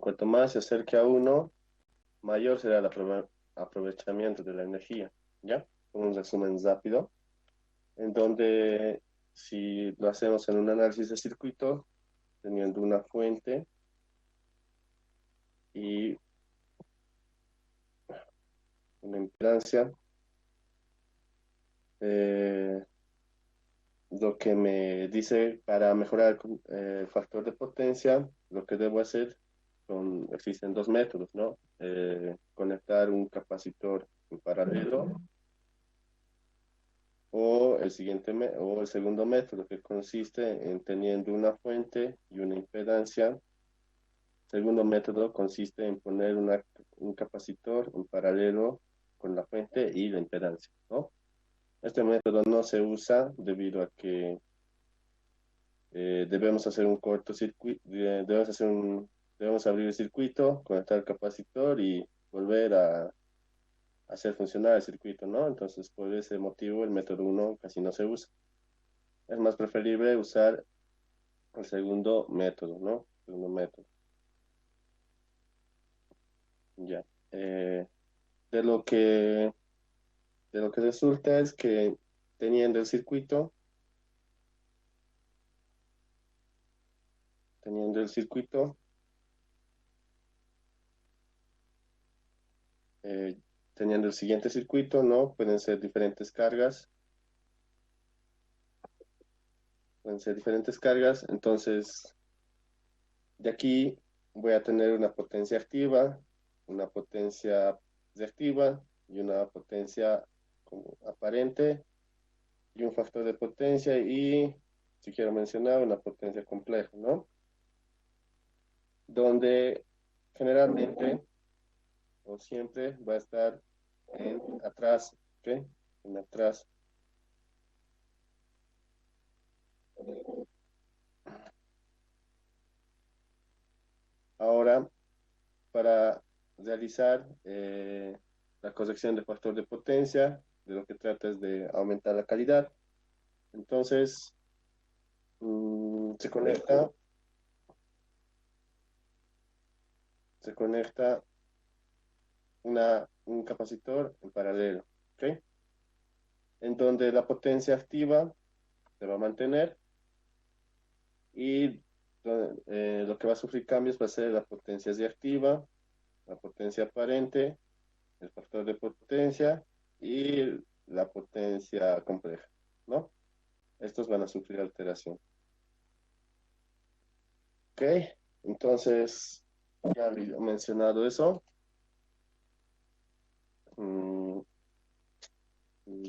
cuanto más se acerque a uno, mayor será el aprovechamiento de la energía, ¿ya? Un resumen rápido, en donde si lo hacemos en un análisis de circuito, teniendo una fuente y una impedancia, eh, lo que me dice para mejorar el factor de potencia, lo que debo hacer existen dos métodos, ¿no? Conectar un capacitor en paralelo o el segundo método que consiste en teniendo una fuente y una impedancia. El segundo método consiste en poner un capacitor en paralelo con la fuente y la impedancia, ¿no? Este método no se usa debido a que debemos hacer un cortocircuito, debemos abrir el circuito, conectar el capacitor y volver a hacer funcionar el circuito, ¿no? Entonces, por ese motivo, el método uno casi no se usa. Es más preferible usar el segundo método, ¿no? Segundo método. Ya. De lo que, de lo que resulta es que teniendo el circuito, teniendo el circuito, eh, teniendo el siguiente circuito, ¿no? Pueden ser diferentes cargas, entonces de aquí voy a tener una potencia activa, una potencia reactiva y una potencia como aparente y un factor de potencia y, si quiero mencionar, una potencia compleja, ¿no? Donde generalmente o siempre va a estar en atrás, ¿ok? En atrás. Ahora, para realizar la corrección de factor de potencia, de lo que trata es de aumentar la calidad. Entonces, se conecta un capacitor en paralelo, ¿ok? En donde la potencia activa se va a mantener y lo que va a sufrir cambios va a ser la potencia reactiva, la potencia aparente, el factor de potencia y la potencia compleja, ¿no? Estos van a sufrir alteración. ¿Ok? Entonces, ya he mencionado eso. Mm,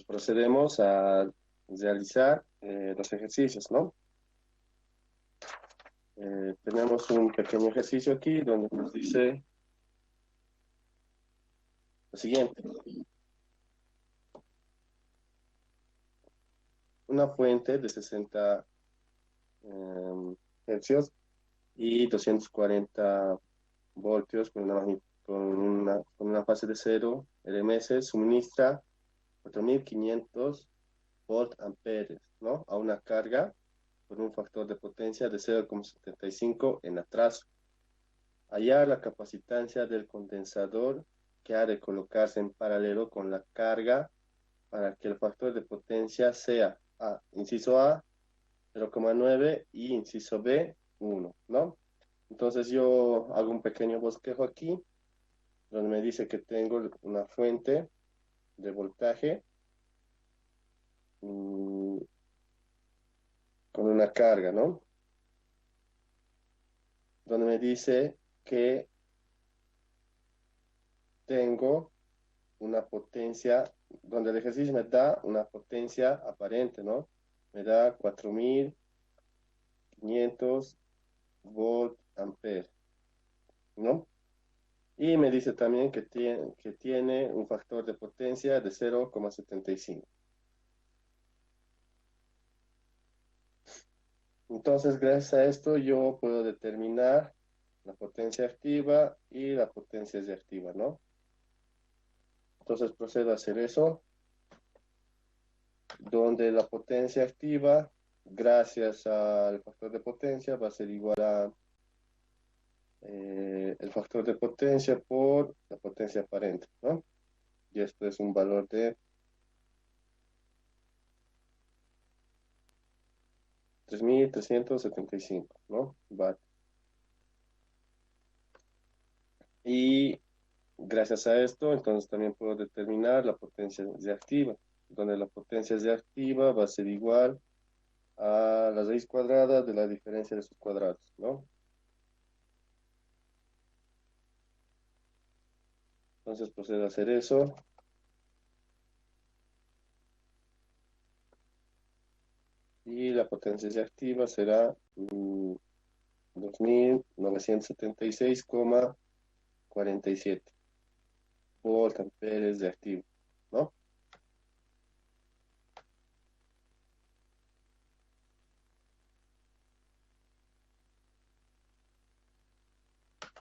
procedemos a realizar los ejercicios, ¿no? Tenemos un pequeño ejercicio aquí donde nos dice lo siguiente. Una fuente de 60 hercios y 240 voltios con una fase de 0 RMS suministra 4500 volt amperes, ¿no? A una carga con un factor de potencia de 0,75 en atraso. Hallar la capacitancia del condensador que ha de colocarse en paralelo con la carga para que el factor de potencia sea inciso A 0,9 y inciso B 1, ¿no? Entonces yo hago un pequeño bosquejo aquí donde me dice que tengo una fuente de voltaje mmm, con una carga, ¿no? Donde me dice que tengo una potencia, donde el ejercicio me da una potencia aparente, ¿no? Me da 4500 volt ampere, ¿no? Y me dice también que tiene un factor de potencia de 0,75. Entonces, gracias a esto, yo puedo determinar la potencia activa y la potencia reactiva, ¿no? Entonces, procedo a hacer eso, donde la potencia activa, gracias al factor de potencia, va a ser igual a el factor de potencia por la potencia aparente, ¿no? Y esto es un valor de 3.375, ¿no? Vale. Y gracias a esto, entonces también puedo determinar la potencia reactiva, donde la potencia reactiva va a ser igual a la raíz cuadrada de la diferencia de sus cuadrados, ¿no? Entonces procedo a hacer eso. Y la potencia reactiva será 2.976,47 voltamperes reactivo, ¿no?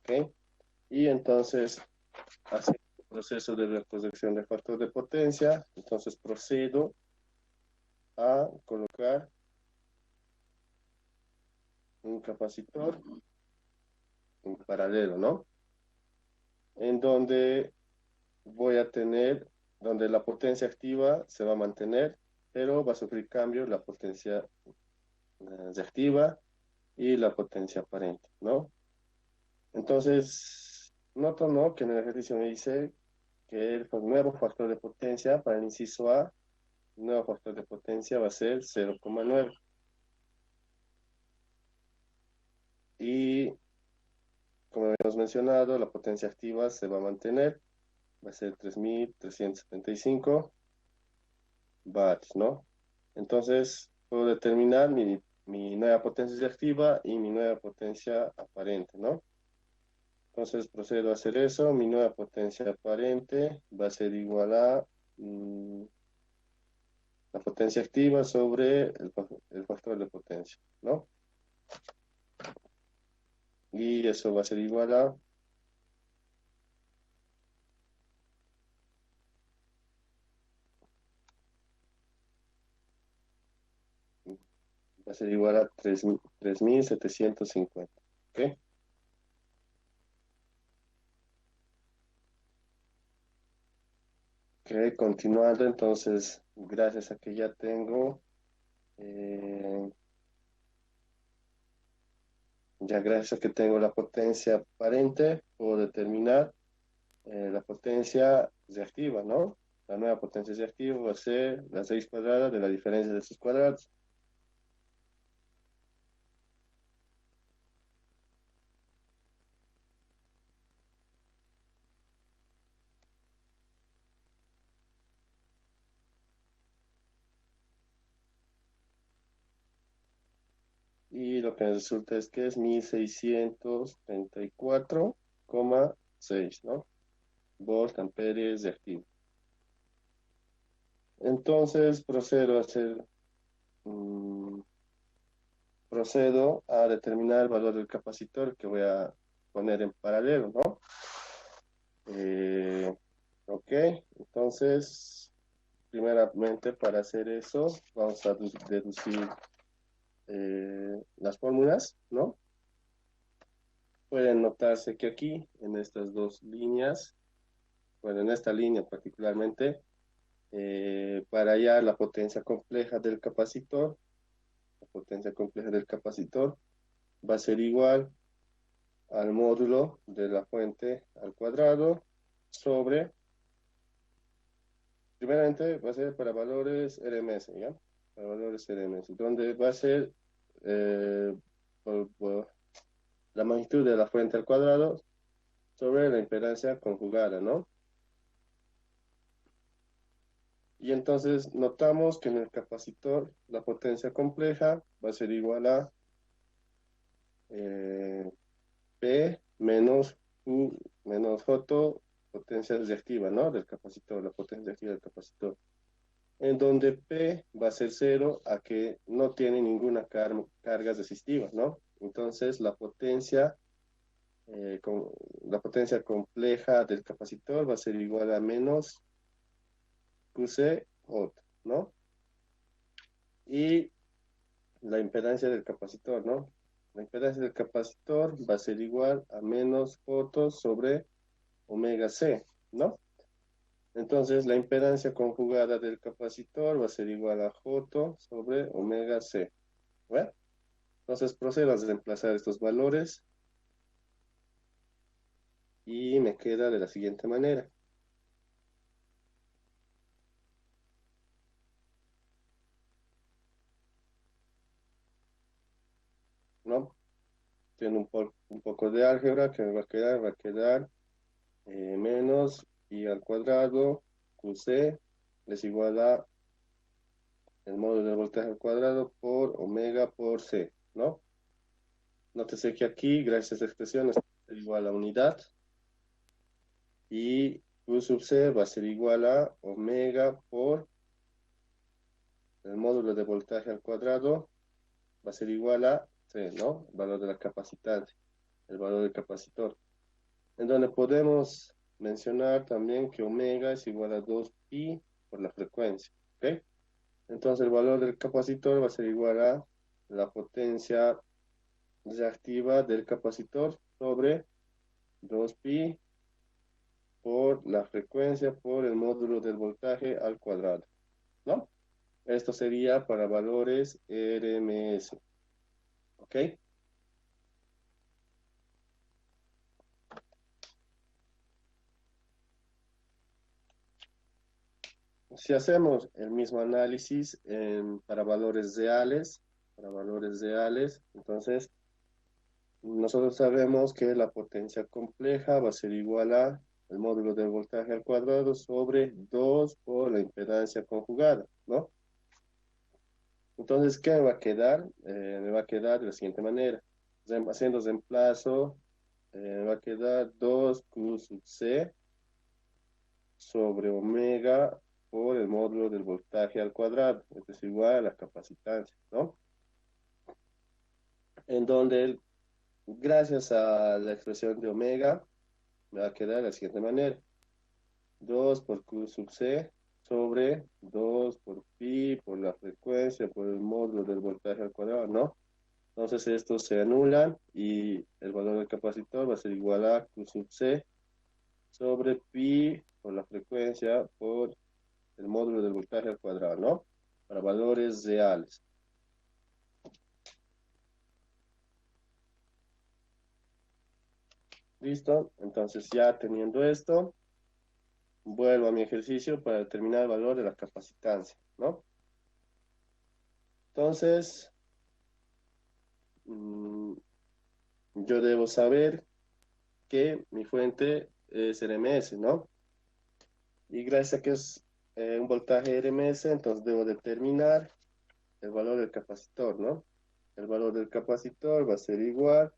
¿Ok? Y entonces, hacer el proceso de reproducción de factor de potencia, entonces procedo a colocar un capacitor en paralelo, ¿no? En donde voy a tener, donde la potencia activa se va a mantener, pero va a sufrir cambio la potencia reactiva y la potencia aparente, ¿no? Entonces, noto, ¿no? Que en el ejercicio me dice que el nuevo factor de potencia para el inciso A, el nuevo factor de potencia va a ser 0,9. Y como habíamos mencionado, la potencia activa se va a mantener, va a ser 3.375 watts, ¿no? Entonces, puedo determinar mi nueva potencia activa y mi nueva potencia aparente, ¿no? Entonces, procedo a hacer eso. Mi nueva potencia aparente va a ser igual a la potencia activa sobre el factor de potencia, ¿no? Y eso va a ser igual a va a ser igual a 3.750. ¿Ok? Ok, continuando, entonces, gracias a que ya tengo, eh, ya gracias a que tengo la potencia aparente, puedo determinar la potencia reactiva, ¿no? La nueva potencia reactiva va a ser la 6 cuadrada de la diferencia de sus cuadrados. Y lo que me resulta es que es 1.634,6, ¿no? Volt amperes reactivo. Entonces procedo a hacer, mm, procedo a determinar el valor del capacitor que voy a poner en paralelo, ¿no? Ok, entonces, primeramente para hacer eso, vamos a deducir las fórmulas, ¿no? Pueden notarse que aquí, en estas dos líneas, bueno, en esta línea particularmente, para hallar la potencia compleja del capacitor, la potencia compleja del capacitor va a ser igual al módulo de la fuente al cuadrado sobre, primeramente va a ser para valores RMS, ¿ya? Para valores RMS, donde va a ser eh, por la magnitud de la fuente al cuadrado sobre la impedancia conjugada, ¿no? Y entonces notamos que en el capacitor la potencia compleja va a ser igual a eh, P menos U menos J, potencia reactiva, ¿no? Del capacitor, la potencia reactiva del capacitor. En donde P va a ser cero a que no tiene ninguna carga resistiva, ¿no? Entonces la potencia compleja del capacitor va a ser igual a menos QC J, ¿no? Y la impedancia del capacitor, ¿no? La impedancia del capacitor va a ser igual a menos J sobre omega C, ¿no? Entonces, la impedancia conjugada del capacitor va a ser igual a J sobre omega C. ¿Bueno? Entonces, procedo a reemplazar estos valores y me queda de la siguiente manera, ¿no? Tiene un poco de álgebra que me va a quedar menos pi al cuadrado QC es igual a el módulo de voltaje al cuadrado por omega por C, ¿no? Nótese que aquí, gracias a esta expresión, es igual a unidad y Q sub C va a ser igual a omega por el módulo de voltaje al cuadrado va a ser igual a C, ¿no? El valor de la capacitante, el valor del capacitor. En donde podemos mencionar también que omega es igual a 2pi por la frecuencia, ¿ok? Entonces el valor del capacitor va a ser igual a la potencia reactiva del capacitor sobre 2pi por la frecuencia por el módulo del voltaje al cuadrado, ¿no? Esto sería para valores RMS, ¿ok? Si hacemos el mismo análisis para valores reales, entonces nosotros sabemos que la potencia compleja va a ser igual a el módulo del voltaje al cuadrado sobre 2 por la impedancia conjugada, ¿no? Entonces, ¿qué me va a quedar? Me va a quedar de la siguiente manera. Haciendo reemplazo, me va a quedar 2Q sub C sobre omega por el módulo del voltaje al cuadrado. Esto es igual a la capacitancia, ¿no? En donde, gracias a la expresión de omega, me va a quedar de la siguiente manera. 2 por Q sub C sobre 2 por pi por la frecuencia por el módulo del voltaje al cuadrado, ¿no? Entonces estos se anulan y el valor del capacitor va a ser igual a Q sub C sobre pi por la frecuencia por el módulo del voltaje al cuadrado, ¿no? Para valores reales. ¿Listo? Entonces ya teniendo esto, vuelvo a mi ejercicio para determinar el valor de la capacitancia, ¿no? Entonces, mmm, yo debo saber que mi fuente es RMS, ¿no? Y gracias a que es un voltaje RMS, entonces debo determinar el valor del capacitor, ¿no? El valor del capacitor va a ser igual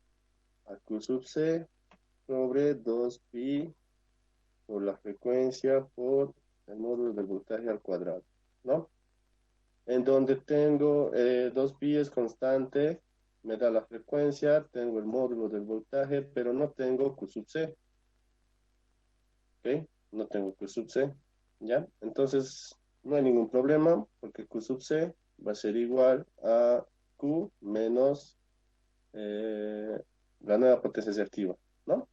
a Q sub C sobre 2pi por la frecuencia por el módulo del voltaje al cuadrado, ¿no? En donde tengo 2pi es constante, me da la frecuencia, tengo el módulo del voltaje, pero no tengo Q sub C, ¿ok? No tengo Q sub C, ¿ya? Entonces, no hay ningún problema, porque Q sub C va a ser igual a Q menos eh, la nueva potencia reactiva, ¿no?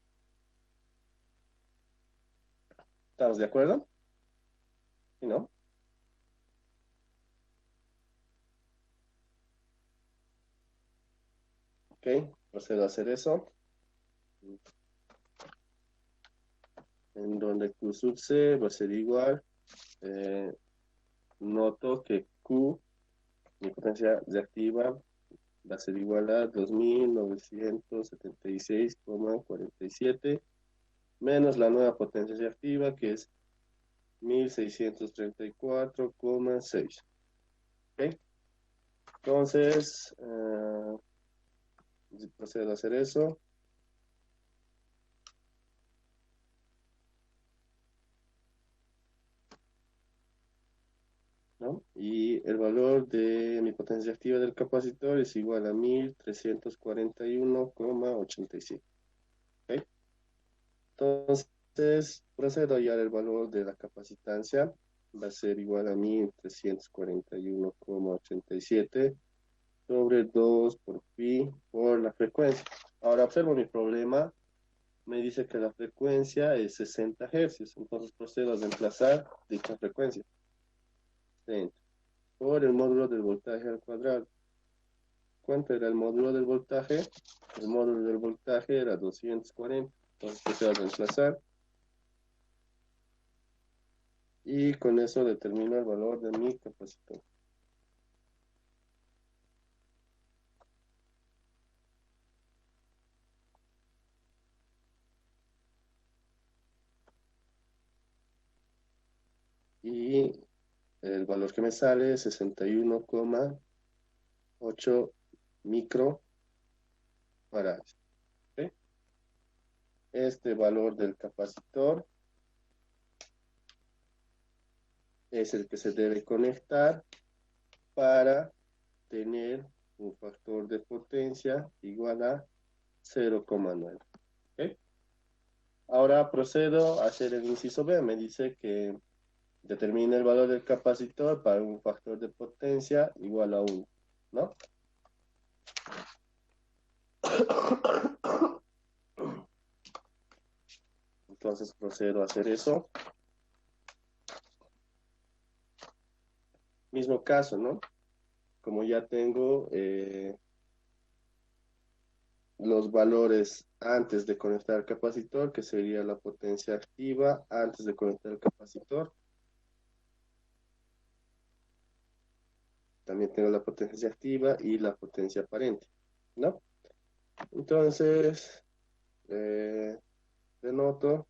¿Estamos de acuerdo? ¿Sí, no? Ok, procedo a hacer eso, en donde Q sub C va a ser igual, eh, noto que Q, mi potencia reactiva, va a ser igual a 2976,47 menos la nueva potencia reactiva que es 1634,6. ¿Ok? Entonces, procedo a hacer eso. ¿No? Y el valor de mi potencia activa del capacitor es igual a 1341,87. ¿Ok? Entonces, procedo a hallar el valor de la capacitancia. Va a ser igual a 1341,87 sobre 2 por pi por la frecuencia. Ahora observo mi problema, me dice que la frecuencia es 60 hercios, entonces procedo a reemplazar dicha frecuencia. 60 por el módulo del voltaje al cuadrado. ¿Cuánto era el módulo del voltaje? El módulo del voltaje era 240, entonces procedo a reemplazar. Y con eso determino el valor de mi capacitor. Y el valor que me sale es 61,8 microfarads. ¿Sí? Este valor del capacitor es el que se debe conectar para tener un factor de potencia igual a 0,9. ¿Okay? Ahora procedo a hacer el inciso B. Me dice que determine el valor del capacitor para un factor de potencia igual a 1, ¿no? Entonces procedo a hacer eso. Mismo caso, ¿no? Como ya tengo los valores antes de conectar el capacitor, que sería la potencia activa antes de conectar el capacitor. También tengo la potencia activa y la potencia aparente, ¿no? Entonces, denoto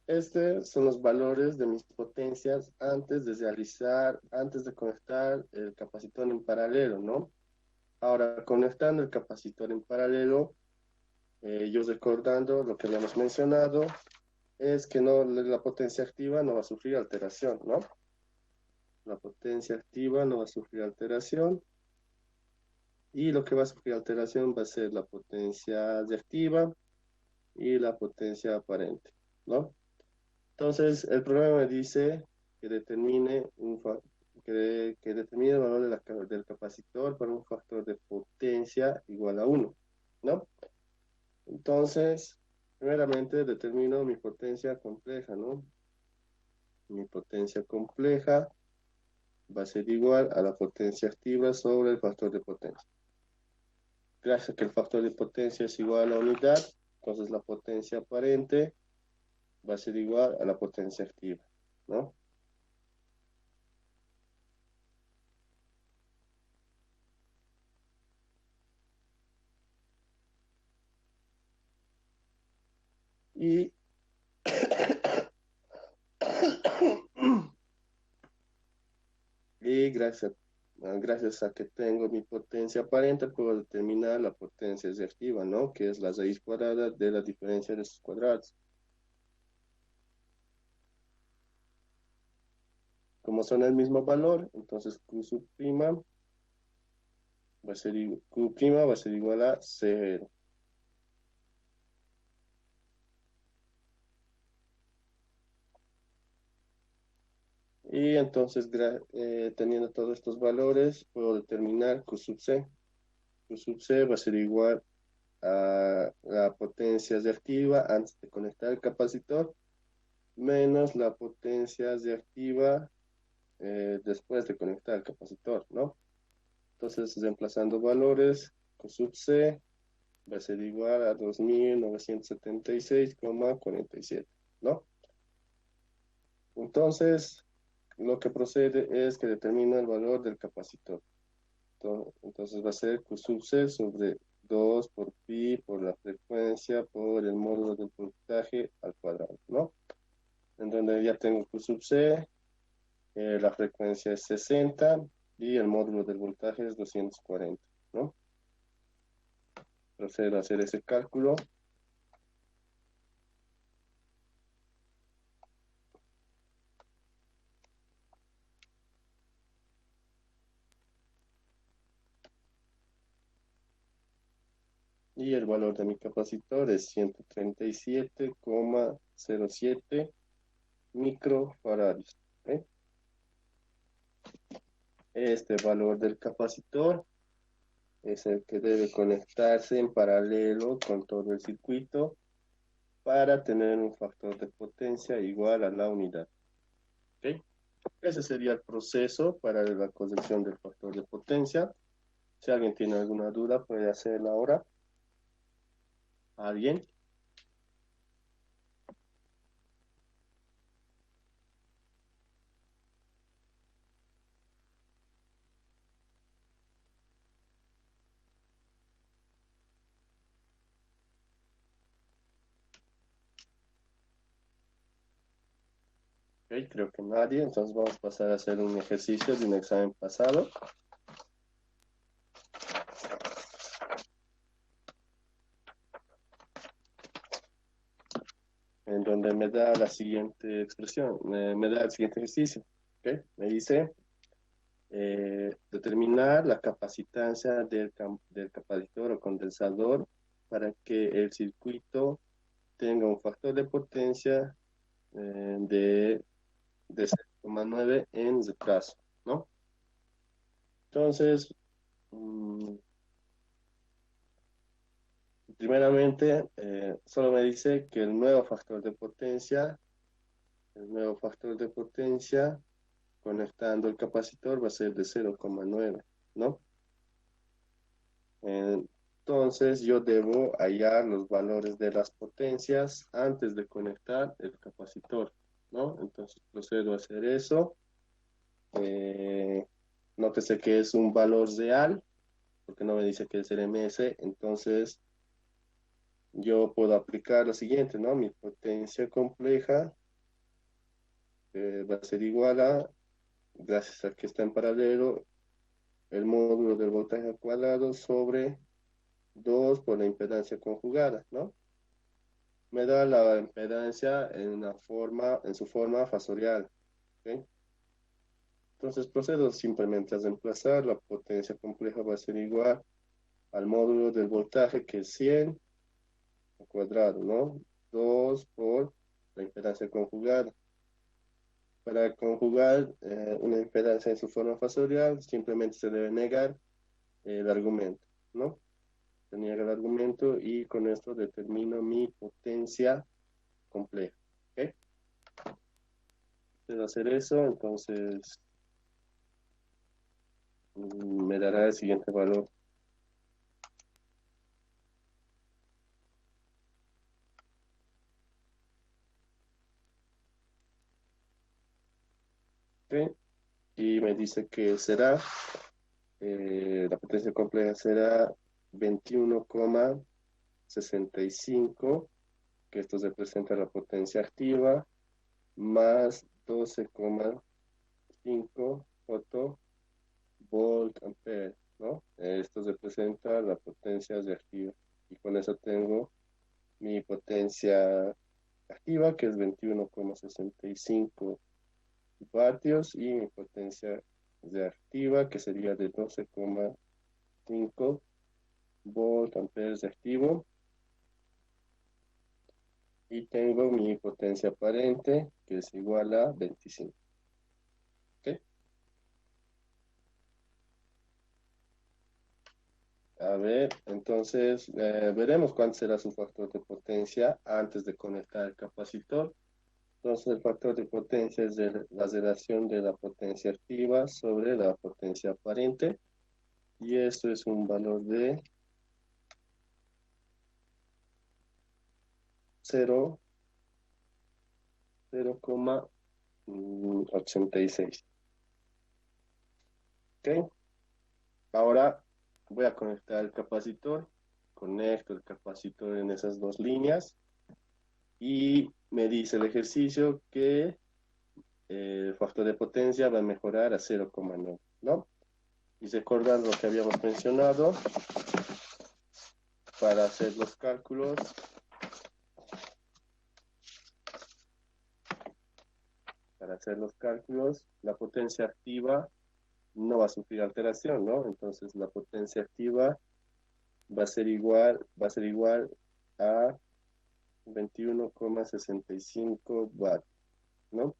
estos son los valores de mis potencias antes de conectar el capacitor en paralelo, ¿no? Ahora, conectando el capacitor en paralelo, yo recordando lo que habíamos mencionado, es que no, la potencia activa no va a sufrir alteración, ¿no? La potencia activa no va a sufrir alteración, y lo que va a sufrir alteración va a ser la potencia reactiva y la potencia aparente, ¿no? Entonces, el programa me dice que determine, que determine el valor del capacitor para un factor de potencia igual a 1, ¿no? Entonces, primeramente determino mi potencia compleja, ¿no? Mi potencia compleja va a ser igual a la potencia activa sobre el factor de potencia. Gracias a que el factor de potencia es igual a la unidad, entonces la potencia aparente va a ser igual a la potencia activa, ¿no? Y, y gracias a que tengo mi potencia aparente, puedo determinar la potencia reactiva, ¿no? Que es la raíz cuadrada de la diferencia de sus cuadrados. Como son el mismo valor, entonces Q sub prima va a ser, Q prima va a ser igual a 0. Y entonces, teniendo todos estos valores, puedo determinar Q sub C. Q sub C va a ser igual a la potencia reactiva antes de conectar el capacitor, menos la potencia reactiva después de conectar el capacitor, ¿no? Entonces, reemplazando valores, Q sub C va a ser igual a 2976,47, ¿no? Entonces, lo que procede es que determina el valor del capacitor. Entonces va a ser Q sub C sobre 2 por pi por la frecuencia por el módulo del voltaje al cuadrado, ¿no? En donde ya tengo Q sub C, la frecuencia es 60 y el módulo del voltaje es 240, ¿no? Procedo a hacer ese cálculo. Y el valor de mi capacitor es 137,07 microfaradios. ¿Ok? Este valor del capacitor es el que debe conectarse en paralelo con todo el circuito para tener un factor de potencia igual a la unidad. ¿Ok? Ese sería el proceso para la corrección del factor de potencia. Si alguien tiene alguna duda, puede hacerla ahora. ¿Alguien? Ok, creo que nadie. Entonces vamos a pasar a hacer un ejercicio de un examen pasado, en donde me da la siguiente expresión, me da el siguiente ejercicio. ¿Ok? Me dice determinar la capacitancia del capacitor o condensador para que el circuito tenga un factor de potencia de 0,9 en el caso, ¿no? Entonces, primeramente, solo me dice que el nuevo factor de potencia conectando el capacitor va a ser de 0,9, ¿no? Entonces yo debo hallar los valores de las potencias antes de conectar el capacitor, ¿no? Entonces procedo a hacer eso. Eh, Nótese que es un valor real, porque no me dice que es el MS, entonces yo puedo aplicar lo siguiente, ¿no? Mi potencia compleja va a ser igual a, gracias a que está en paralelo, el módulo del voltaje al cuadrado sobre 2 por la impedancia conjugada, ¿no? Me da la impedancia en su forma fasorial, ¿ok? Entonces procedo simplemente a reemplazar, la potencia compleja va a ser igual al módulo del voltaje, que es 100 al cuadrado, ¿no? 2 por la impedancia conjugada. Para conjugar una impedancia en su forma fasorial, simplemente se debe negar el argumento, ¿no? Se niega el argumento y con esto determino mi potencia compleja, ¿ok? Puedo hacer eso, entonces me dará el siguiente valor. ¿Ok? Y me dice que será, la potencia compleja será 21,65, que esto representa la potencia activa, más 12,5 volt ampere, ¿no? Esto representa la potencia reactiva. Y con eso tengo mi potencia activa, que es 21,65 vatios, y mi potencia reactiva, que sería de 12,5 volt amperes reactivo. Y tengo mi potencia aparente, que es igual a 25. ¿Ok? A ver, entonces veremos cuál será su factor de potencia antes de conectar el capacitor. Entonces el factor de potencia es la relación de la potencia activa sobre la potencia aparente. Y esto es un valor de 0,86. ¿Ok? Ahora voy a conectar el capacitor. Conecto el capacitor en esas dos líneas. Y me dice el ejercicio que el factor de potencia va a mejorar a 0,9, ¿no? Y recordar lo que habíamos mencionado para hacer los cálculos. Para hacer los cálculos, la potencia activa no va a sufrir alteración, ¿no? Entonces la potencia activa va a ser igual a 21,65 watts, ¿no?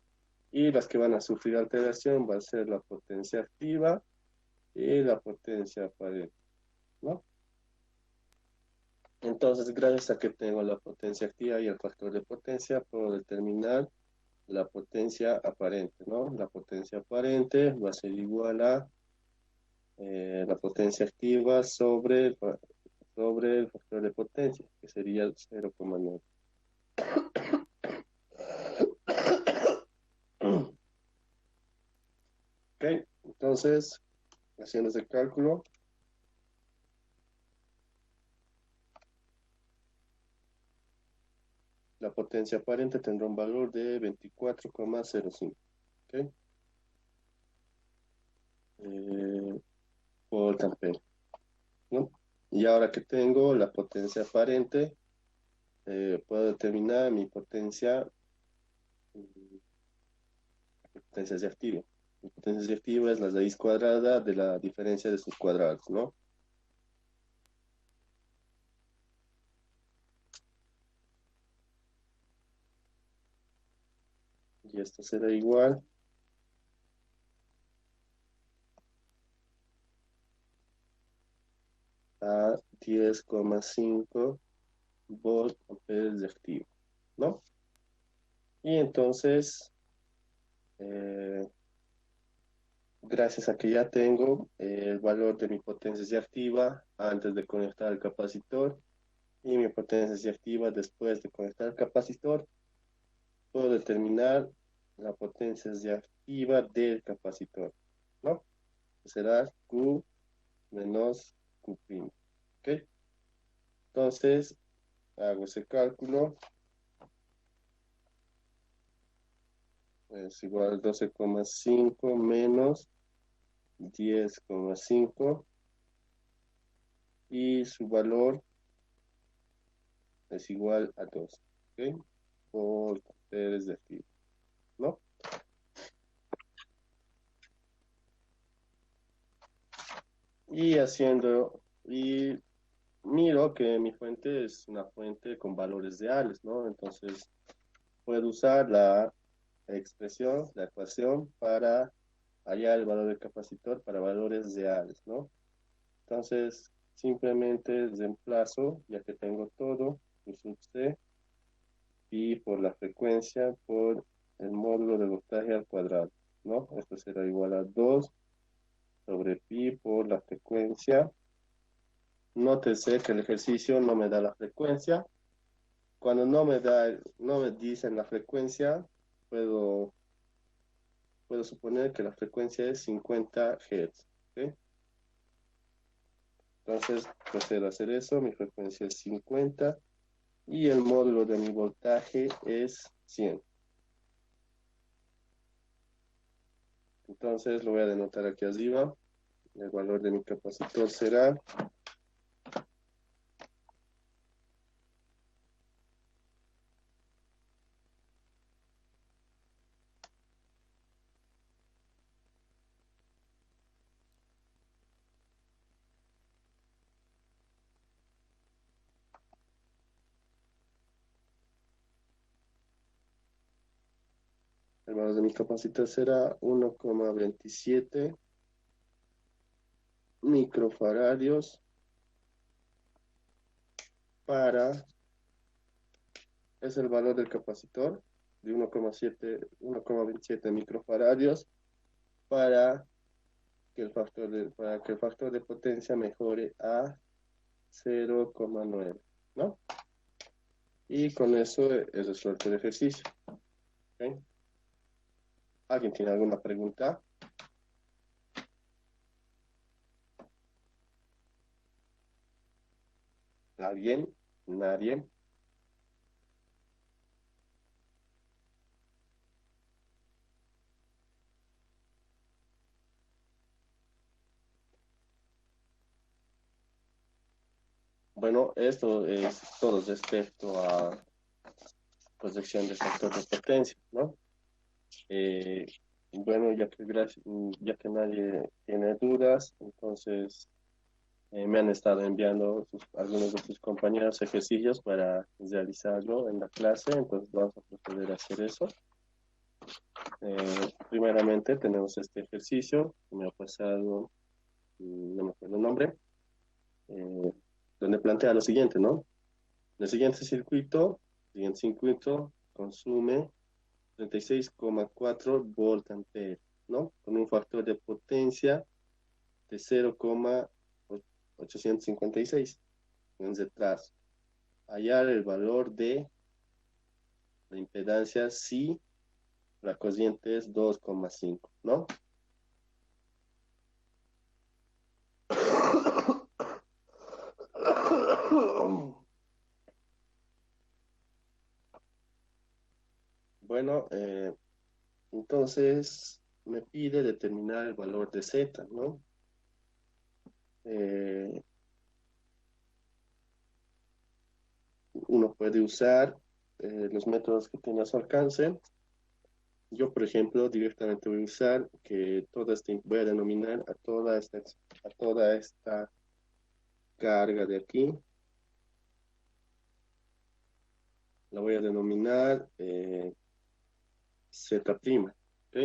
Y las que van a sufrir alteración va a ser la potencia activa y la potencia aparente, ¿no? Entonces, gracias a que tengo la potencia activa y el factor de potencia, puedo determinar la potencia aparente, ¿no? La potencia aparente va a ser igual a la potencia activa sobre el factor de potencia, que sería el 0,9. Ok, entonces, haciendo ese cálculo, la potencia aparente tendrá un valor de 24,05. ¿Ok? Volt ampere, ¿no? Y ahora que tengo la potencia aparente, puedo determinar mi potencia reactiva. Mi potencia reactiva es la raíz cuadrada de la diferencia de sus cuadrados, ¿no? Y esto será igual a 10,5 volt amperes reactivo, ¿no? Y entonces, eh, gracias a que ya tengo el valor de mi potencia reactiva antes de conectar el capacitor y mi potencia activa después de conectar el capacitor, puedo determinar la potencia activa del capacitor, ¿no? Será Q menos Q'. ¿Ok? Entonces, hago ese cálculo, es igual a 12,5 menos 10,5 y su valor es igual a 2, ¿ok? Por amperes de activo, ¿no? Y miro que mi fuente es una fuente con valores reales, ¿no? Entonces, puedo usar la expresión, la ecuación para hallar el valor del capacitor para valores reales, ¿no? Entonces, simplemente reemplazo, ya que tengo todo, mi sub C, pi por la frecuencia por el módulo de voltaje al cuadrado, ¿no? Esto será igual a 2 sobre pi por la frecuencia. Nótese que el ejercicio no me da la frecuencia. Cuando no me dicen la frecuencia, puedo, puedo suponer que la frecuencia es 50 Hz. ¿Ok? Entonces, procedo a hacer eso. Mi frecuencia es 50 y el módulo de mi voltaje es 100. Entonces, lo voy a denotar aquí arriba. El valor de mi capacitor será el valor de mi capacitor será 1,27 microfaradios para, es el valor del capacitor de 1,27 microfaradios para para que el factor de potencia mejore a 0,9, ¿no? Y con eso es resuelto el ejercicio. ¿Okay? ¿Alguien tiene alguna pregunta? ¿Alguien? ¿Nadie? Bueno, esto es todo respecto a proyección de factor de potencia, ¿no? Eh, bueno, ya que nadie tiene dudas, entonces Me han estado enviando algunos de sus compañeros ejercicios para realizarlo en la clase, entonces vamos a proceder a hacer eso. Primeramente tenemos este ejercicio que me ha pasado, no me acuerdo el nombre, eh, donde plantea lo siguiente, ¿no? El siguiente circuito consume 36,4 volt ampere, ¿no? Con un factor de potencia de 0,856. Entonces, detrás, hallar el valor de la impedancia si la corriente es 2,5, ¿no? Bueno, entonces me pide determinar el valor de Z, ¿no? Eh, Uno puede usar los métodos que tiene a su alcance. Yo, por ejemplo, directamente voy a usar que voy a denominar a toda esta carga de aquí, la voy a denominar Z', ¿ok?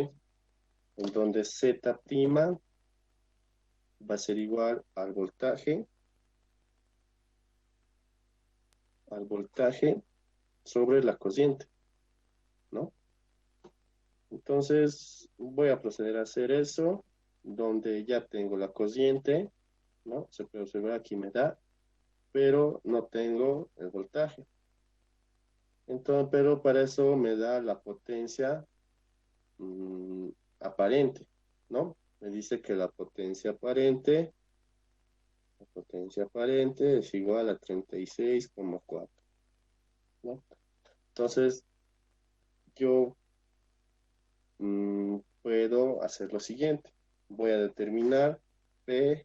En donde Z' va a ser igual al voltaje sobre la corriente, ¿no? Entonces voy a proceder a hacer eso, donde ya tengo la corriente, ¿no? Se puede observar aquí me da, pero no tengo el voltaje. Entonces, pero para eso me da la potencia mm, aparente, ¿no? Me dice que la potencia aparente es igual a 36,4, ¿no? Entonces, yo puedo hacer lo siguiente. Voy a determinar P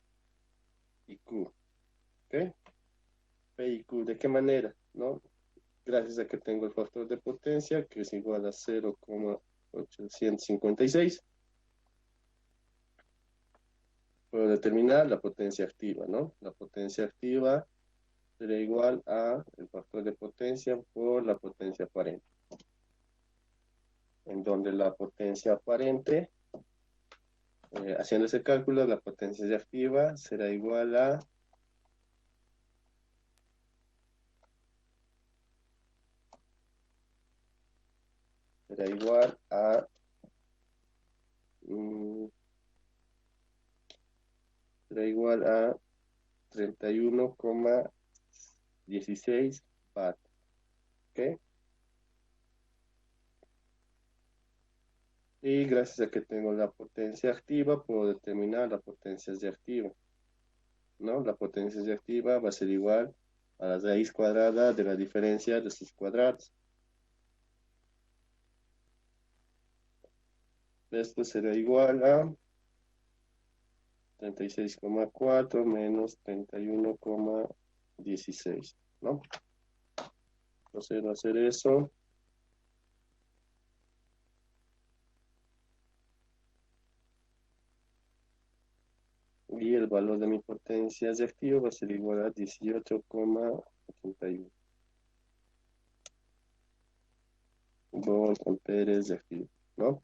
y Q, ¿ok? P y Q, ¿de qué manera? ¿No? Gracias a que tengo el factor de potencia, que es igual a 0,856, puedo determinar la potencia activa, ¿no? La potencia activa será igual a el factor de potencia por la potencia aparente, en donde la potencia aparente, haciendo ese cálculo, la potencia activa será igual a mm, será igual a 31,16 watt, ¿ok? Y gracias a que tengo la potencia activa, puedo determinar la potencia reactiva, ¿no? La potencia reactiva va a ser igual a la raíz cuadrada de la diferencia de sus cuadrados. Esto será igual a 36,4 menos 31,16, ¿no? Procedo a hacer eso. Y el valor de mi potencia reactiva va a ser igual a 18,81 volt amperes reactivo, ¿no?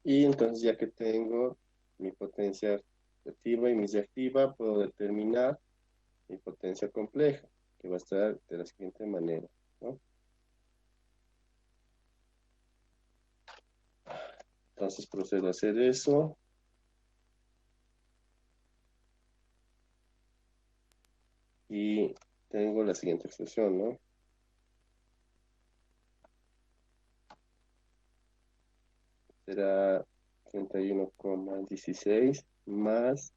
Y entonces ya que tengo mi potencia activa y mi reactiva, puedo determinar mi potencia compleja, que va a estar de la siguiente manera, ¿no? Entonces procedo a hacer eso. Y tengo la siguiente expresión, ¿no? Será 31,16 más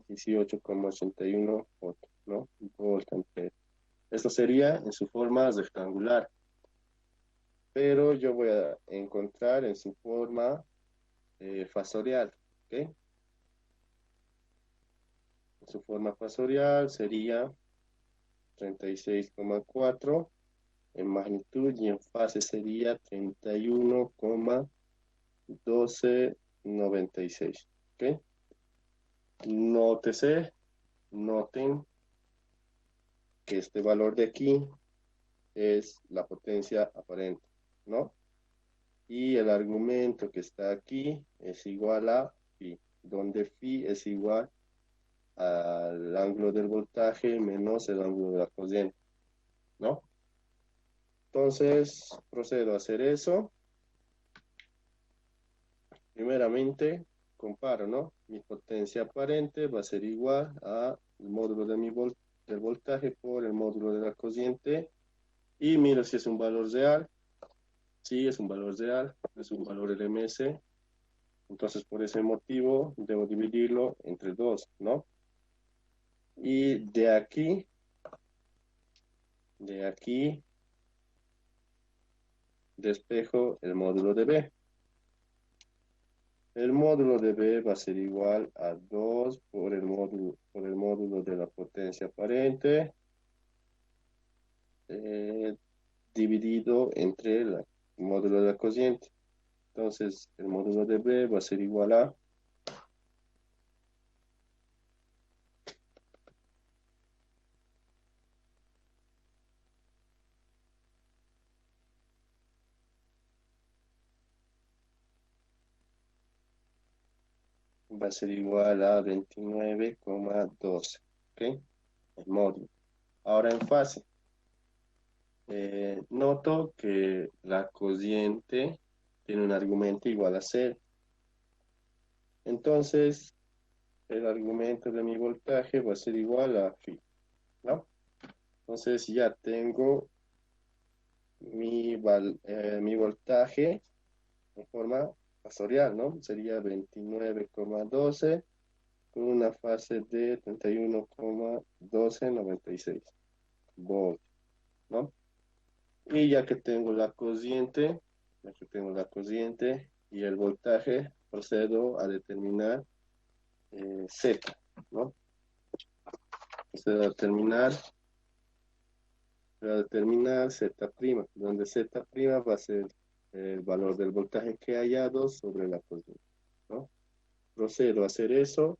18,81 volt, ¿no? Volt ampere. Esto sería en su forma rectangular, pero yo voy a encontrar en su forma fasorial, ¿ok? En su forma fasorial sería 36,4 en magnitud y en fase sería 31,1296. ¿Ok? Nótese, noten que este valor de aquí es la potencia aparente, ¿no? Y el argumento que está aquí es igual a phi, donde phi es igual al ángulo del voltaje menos el ángulo de la corriente, ¿no? Entonces, procedo a hacer eso. Primeramente, comparo, ¿no? Mi potencia aparente va a ser igual al módulo de del voltaje por el módulo de la corriente. Y miro si es un valor real. Sí, es un valor real, es un valor LMS. Entonces, por ese motivo, debo dividirlo entre 2, ¿no? Y de aquí, despejo el módulo de B. El módulo de B va a ser igual a 2 por el módulo de la potencia aparente, eh, dividido entre el módulo de la cociente. Entonces, el módulo de B va a ser igual a igual a 29,12. ¿Ok? El módulo. Ahora en fase. Noto que la cociente tiene un argumento igual a 0. Entonces, el argumento de mi voltaje va a ser igual a phi, ¿no? Entonces ya tengo mi voltaje en forma fasorial, ¿no? Sería 29,12 con una fase de 31,1296 volts, ¿no? Y ya que tengo la cociente y el voltaje, procedo a determinar Z, ¿no? Procedo a determinar Z', donde Z' va a ser el valor del voltaje que he hallado sobre la corriente, ¿no? Procedo a hacer eso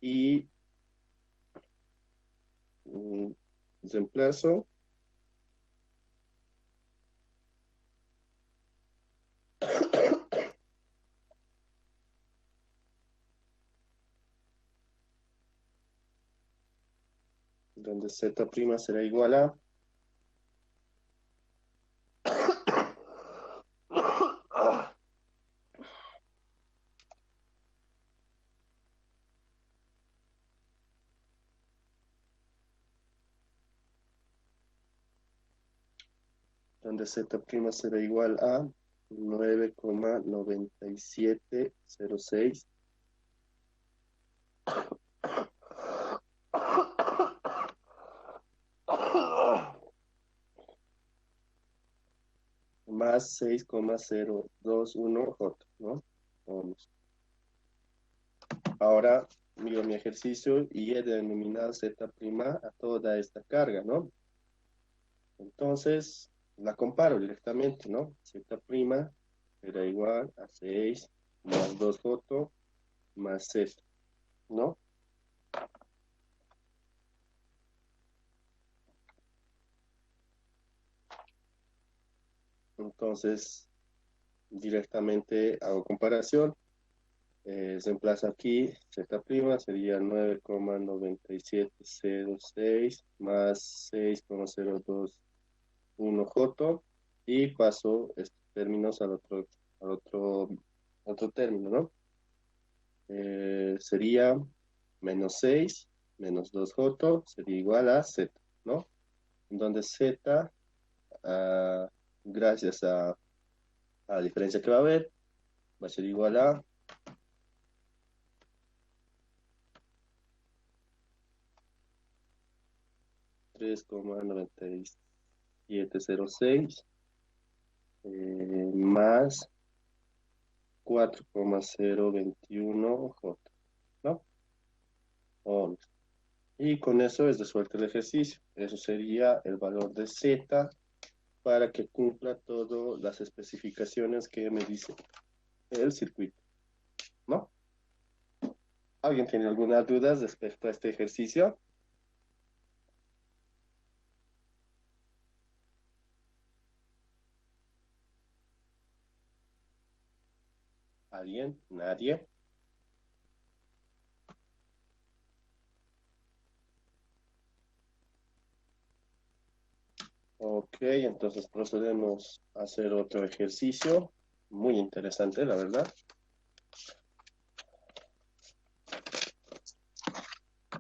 y reemplazo donde Z' será igual a donde Z' será igual a 9,9706 más 6,021 J, ¿no? Ohms. Ahora miro mi ejercicio y he denominado Z' a toda esta carga, ¿no? Entonces, la comparo directamente, ¿no? Z' será igual a 6 más 2J más Z, ¿no? Entonces, directamente hago comparación. Reemplazo aquí, Z' sería 9,9706 más 6,021J y paso estos términos al otro término, ¿no? Sería menos 6 menos 2J sería igual a Z, ¿no? En donde Z, ah, gracias a la diferencia que va a haber, va a ser igual a 3,9706 más 4,021J, ¿no? Ohms. Y con eso es resuelto el ejercicio. Eso sería el valor de Z para que cumpla todas las especificaciones que me dice el circuito, ¿no? ¿Alguien tiene algunas dudas respecto a este ejercicio? ¿Alguien? ¿Nadie? Ok, entonces procedemos a hacer otro ejercicio. Muy interesante, la verdad.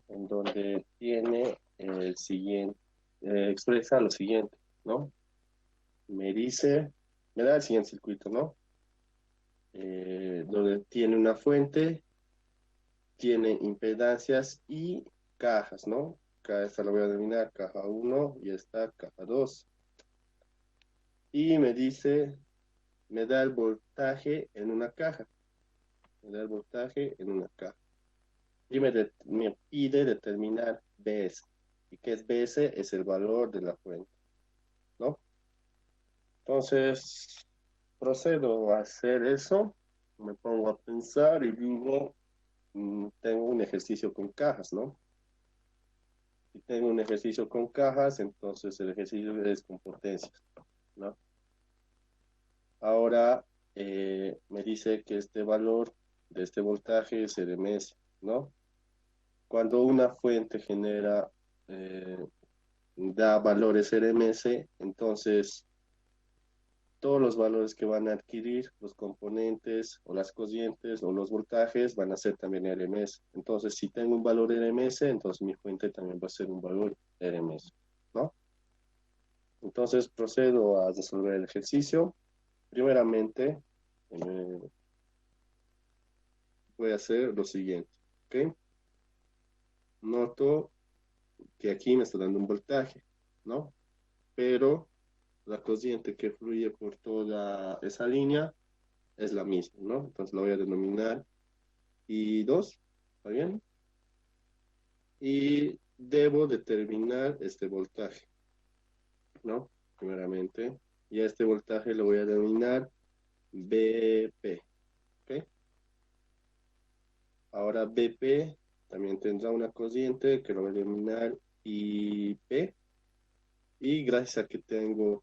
En donde tiene el siguiente, expresa lo siguiente, ¿no? Me dice, me da el siguiente circuito, ¿no? Donde tiene una fuente, tiene impedancias y cajas, ¿no? Esta la voy a denominar caja uno y esta caja 2. Y me dice, me da el voltaje en una caja. Me da el voltaje en una caja. Y me pide determinar BS. ¿Y qué es BS? Es el valor de la fuente, ¿no? Entonces, procedo a hacer eso. Me pongo a pensar y digo, tengo un ejercicio con cajas, ¿no? Si tengo un ejercicio con cajas, entonces el ejercicio es con potencias, ¿no? Ahora me dice que este valor de este voltaje es RMS, ¿no? Cuando una fuente genera, da valores RMS, entonces todos los valores que van a adquirir los componentes o las corrientes o los voltajes van a ser también RMS. Entonces, si tengo un valor RMS, entonces mi fuente también va a ser un valor RMS, ¿no? Entonces, procedo a resolver el ejercicio. Primeramente, eh, voy a hacer lo siguiente, ¿ok? Noto que aquí me está dando un voltaje, ¿no? Pero la corriente que fluye por toda esa línea es la misma, ¿no? Entonces la voy a denominar I2, ¿está bien? Y debo determinar este voltaje, ¿no? Primeramente. Y a este voltaje lo voy a denominar BP, ¿ok? Ahora BP también tendrá una corriente que lo voy a denominar IP. Y gracias a que tengo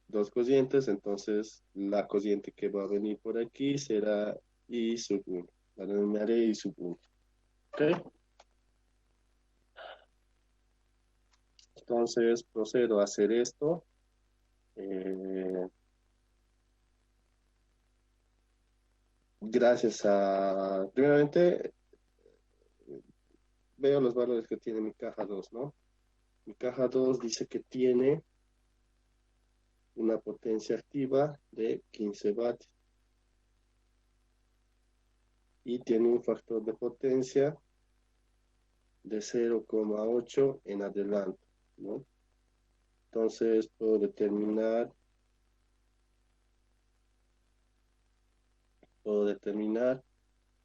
dos corrientes, entonces la corriente que va a venir por aquí será I sub 1. La denominaré I sub 1. ¿Ok? Entonces procedo a hacer esto. Gracias a, primeramente, veo los valores que tiene mi caja 2, ¿no? Mi caja 2 dice que tiene una potencia activa de 15 vatios y tiene un factor de potencia de 0,8 en adelante, ¿no? Entonces puedo determinar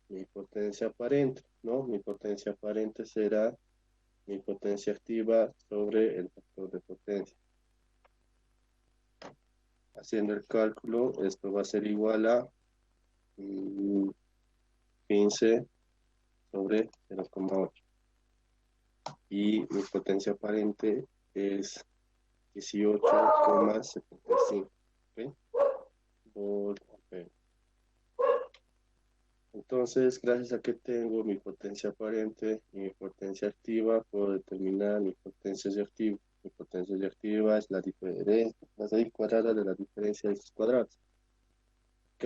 mi potencia aparente, ¿no? Mi potencia aparente será mi potencia activa sobre el factor de potencia. Haciendo el cálculo, esto va a ser igual a 15 sobre 0,8. Y mi potencia aparente es 18,75. ¿Okay? Volt ampere. Entonces, gracias a que tengo mi potencia aparente y mi potencia activa, puedo determinar mi potencia reactiva. Mi potencia reactiva es la diferencia, la raíz cuadrada de la diferencia de sus cuadrados. ¿Ok?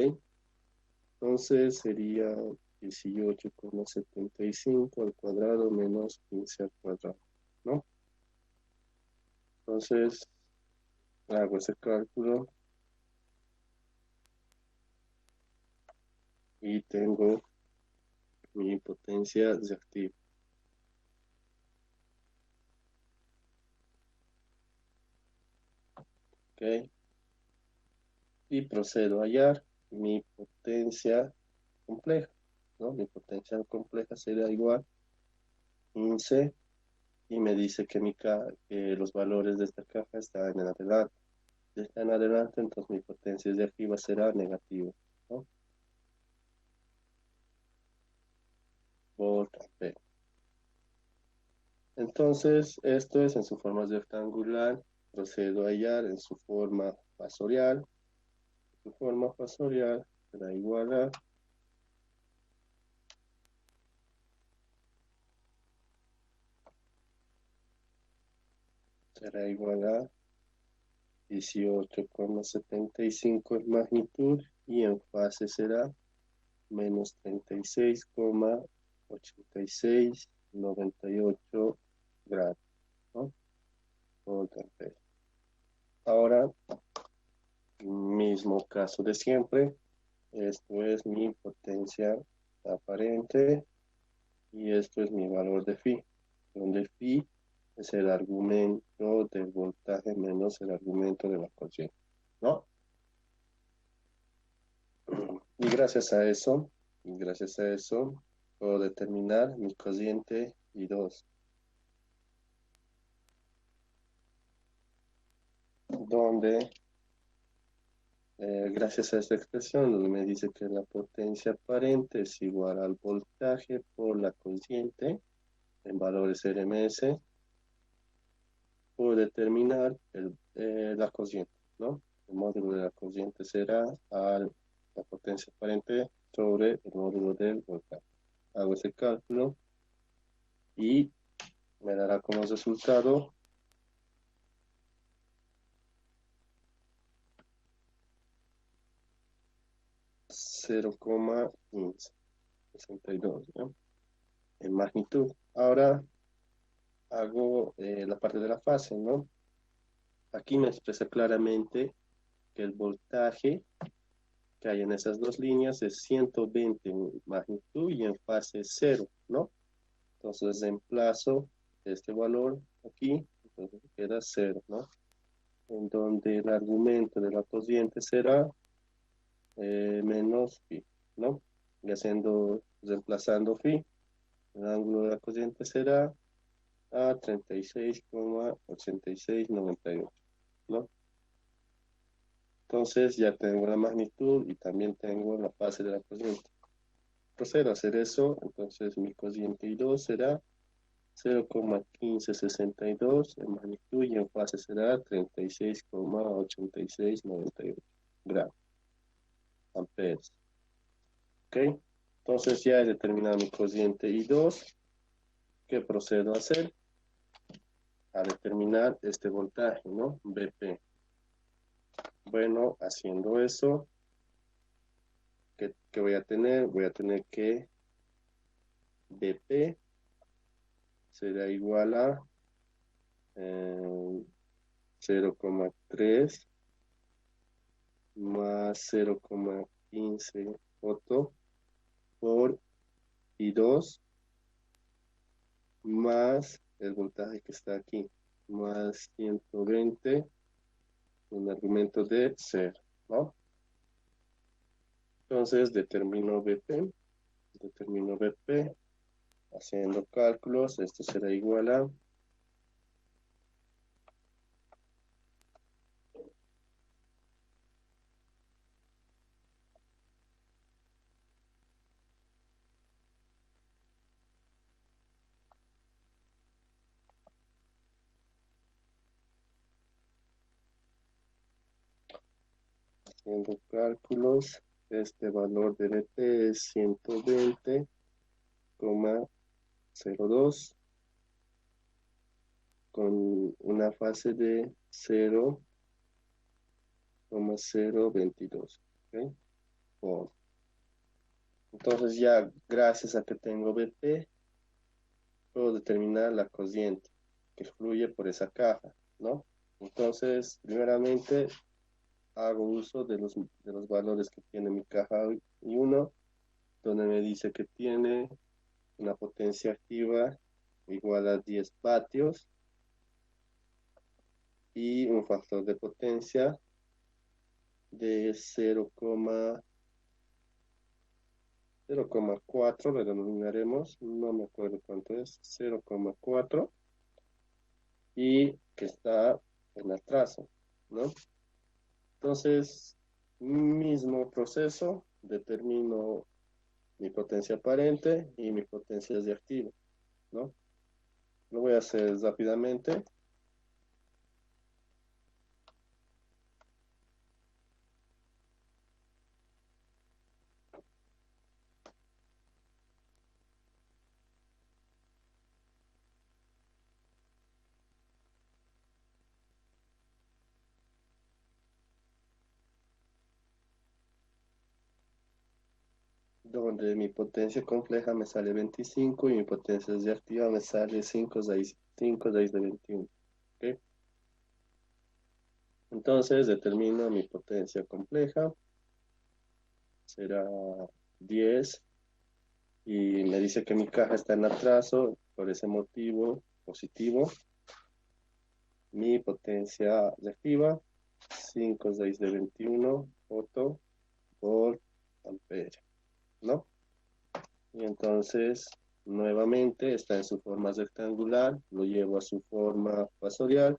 Entonces sería 18,75 al cuadrado menos 15 al cuadrado, ¿no? Entonces, hago ese cálculo y tengo mi potencia reactiva. ¿Ok? Y procedo a hallar mi potencia compleja, ¿no? Mi potencia compleja será igual a 15 y me dice que, que los valores de esta caja están en adelante. de esta en adelante, entonces mi potencia de arriba será negativa, ¿no? Volt ampere. Entonces, esto es en su forma rectangular. Procedo a hallar en su forma fasorial. Su forma fasorial será igual a será igual a 18,75 en magnitud y en fase será menos 36,8698 grados, ¿no? Volt ampere. Ahora, mismo caso de siempre, esto es mi potencia aparente y esto es mi valor de phi, donde phi es el argumento del voltaje menos el argumento de la corriente, ¿no? Y gracias a eso, puedo determinar mi cociente I2, donde, gracias a esta expresión, donde me dice que la potencia aparente es igual al voltaje por la cociente en valores RMS, puedo determinar la cociente, ¿no? El módulo de la cociente será la potencia aparente sobre el módulo del voltaje. Hago ese cálculo y me dará como resultado 0,1562, ¿no? En magnitud. Ahora hago la parte de la fase, ¿no? Aquí me expresa claramente que el voltaje que hay en esas dos líneas es 120 en magnitud y en fase 0, ¿no? Entonces reemplazo este valor aquí, entonces queda 0, ¿no? En donde el argumento de la corriente será menos phi, ¿no? Y reemplazando phi, el ángulo de la corriente será a 36,8698, ¿no? Entonces ya tengo la magnitud y también tengo la fase de la corriente. Procedo a hacer eso, entonces mi cociente I2 será 0,1562 en magnitud y en fase será 36,8698 grados, amperes. ¿Ok? Entonces ya he determinado mi cociente I2. ¿Qué procedo a hacer? A determinar este voltaje, ¿no? BP. Bueno, haciendo eso, ¿qué voy a tener? Voy a tener que BP será igual a 0,3 más 0,15 foto por I2 más el voltaje que está aquí, más 120, un argumento de 0, ¿no? Entonces determino BP, haciendo cálculos, esto será igual a haciendo cálculos, este valor de BP es 120,02 con una fase de 0,022. ¿Okay? Bueno, entonces ya gracias a que tengo BP, puedo determinar la corriente que fluye por esa caja, ¿no? Entonces, primeramente, hago uso de los valores que tiene mi caja I1, donde me dice que tiene una potencia activa igual a 10 vatios y un factor de potencia de 0,4, lo denominaremos, no me acuerdo cuánto es, 0,4, y que está en atraso, ¿no? Entonces, mismo proceso, determino mi potencia aparente y mi potencia de activo, ¿no? Lo voy a hacer rápidamente. Donde mi potencia compleja me sale 25 y mi potencia reactiva me sale 5 6 de 21. ¿Ok? Entonces determino mi potencia compleja, será 10 y me dice que mi caja está en atraso, por ese motivo positivo. Mi potencia reactiva, 5 6 de 21 foto por ampere, ¿no? Y entonces, nuevamente, está en su forma rectangular, lo llevo a su forma fasorial.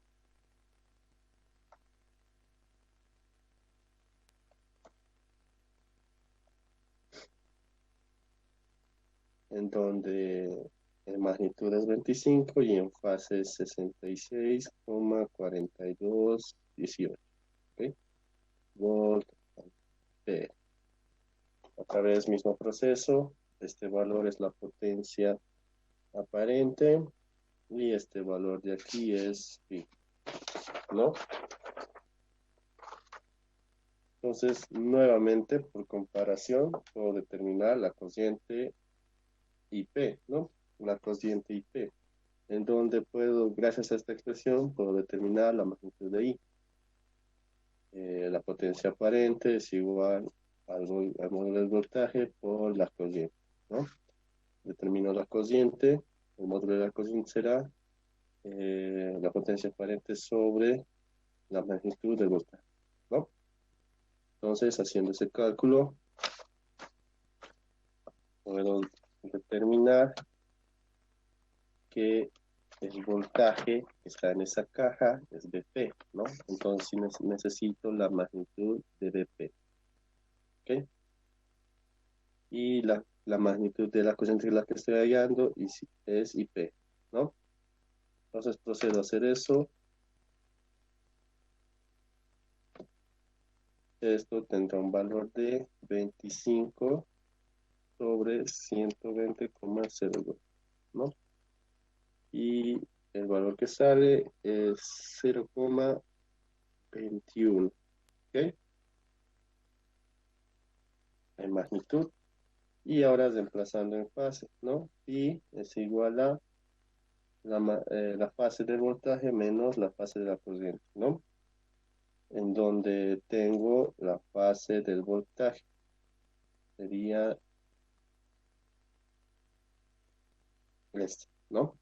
En donde en magnitud es 25 y en fase es 66,4218. ¿Ok? Volt ampere. Otra vez mismo proceso. Este valor es la potencia aparente y este valor de aquí es pi, ¿no? Entonces, nuevamente, por comparación, puedo determinar la cociente IP, ¿no? La cociente IP, en donde puedo, gracias a esta expresión, puedo determinar la magnitud de I. La potencia aparente es igual al módulo del voltaje por la cociente, ¿no? Determino la cociente, el módulo de la cociente será la potencia aparente sobre la magnitud del voltaje, ¿no? Entonces, haciendo ese cálculo, puedo determinar que el voltaje que está en esa caja es Vp, ¿no? Entonces necesito la magnitud de Vp, ¿ok? Y la magnitud de la corriente en la que estoy hallando es IP, ¿no? Entonces procedo a hacer eso. Esto tendrá un valor de 25 sobre 120,02, ¿no? Y el valor que sale es 0,21, ¿ok? En magnitud. Y ahora reemplazando en fase, ¿no? Y es igual a la fase del voltaje menos la fase de la corriente, ¿no? En donde tengo la fase del voltaje. Sería este, ¿no?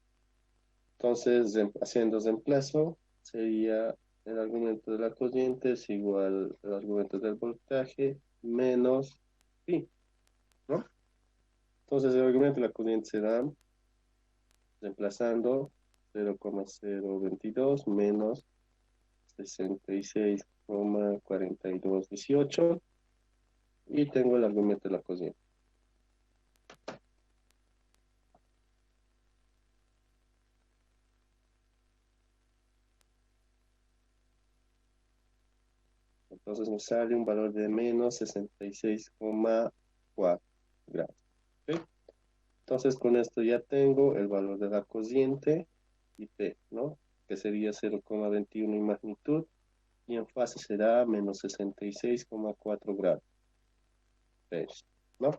Entonces, haciendo reemplazo, sería el argumento de la corriente es igual al argumento del voltaje menos pi, ¿no? Entonces, el argumento de la corriente será reemplazando 0,022 menos 66,4218 y tengo el argumento de la cociente. Entonces me sale un valor de menos 66,4 grados. ¿Okay? Entonces con esto ya tengo el valor de la cociente y P, ¿no? Que sería 0,21 en magnitud y en fase será menos 66,4 grados. ¿No?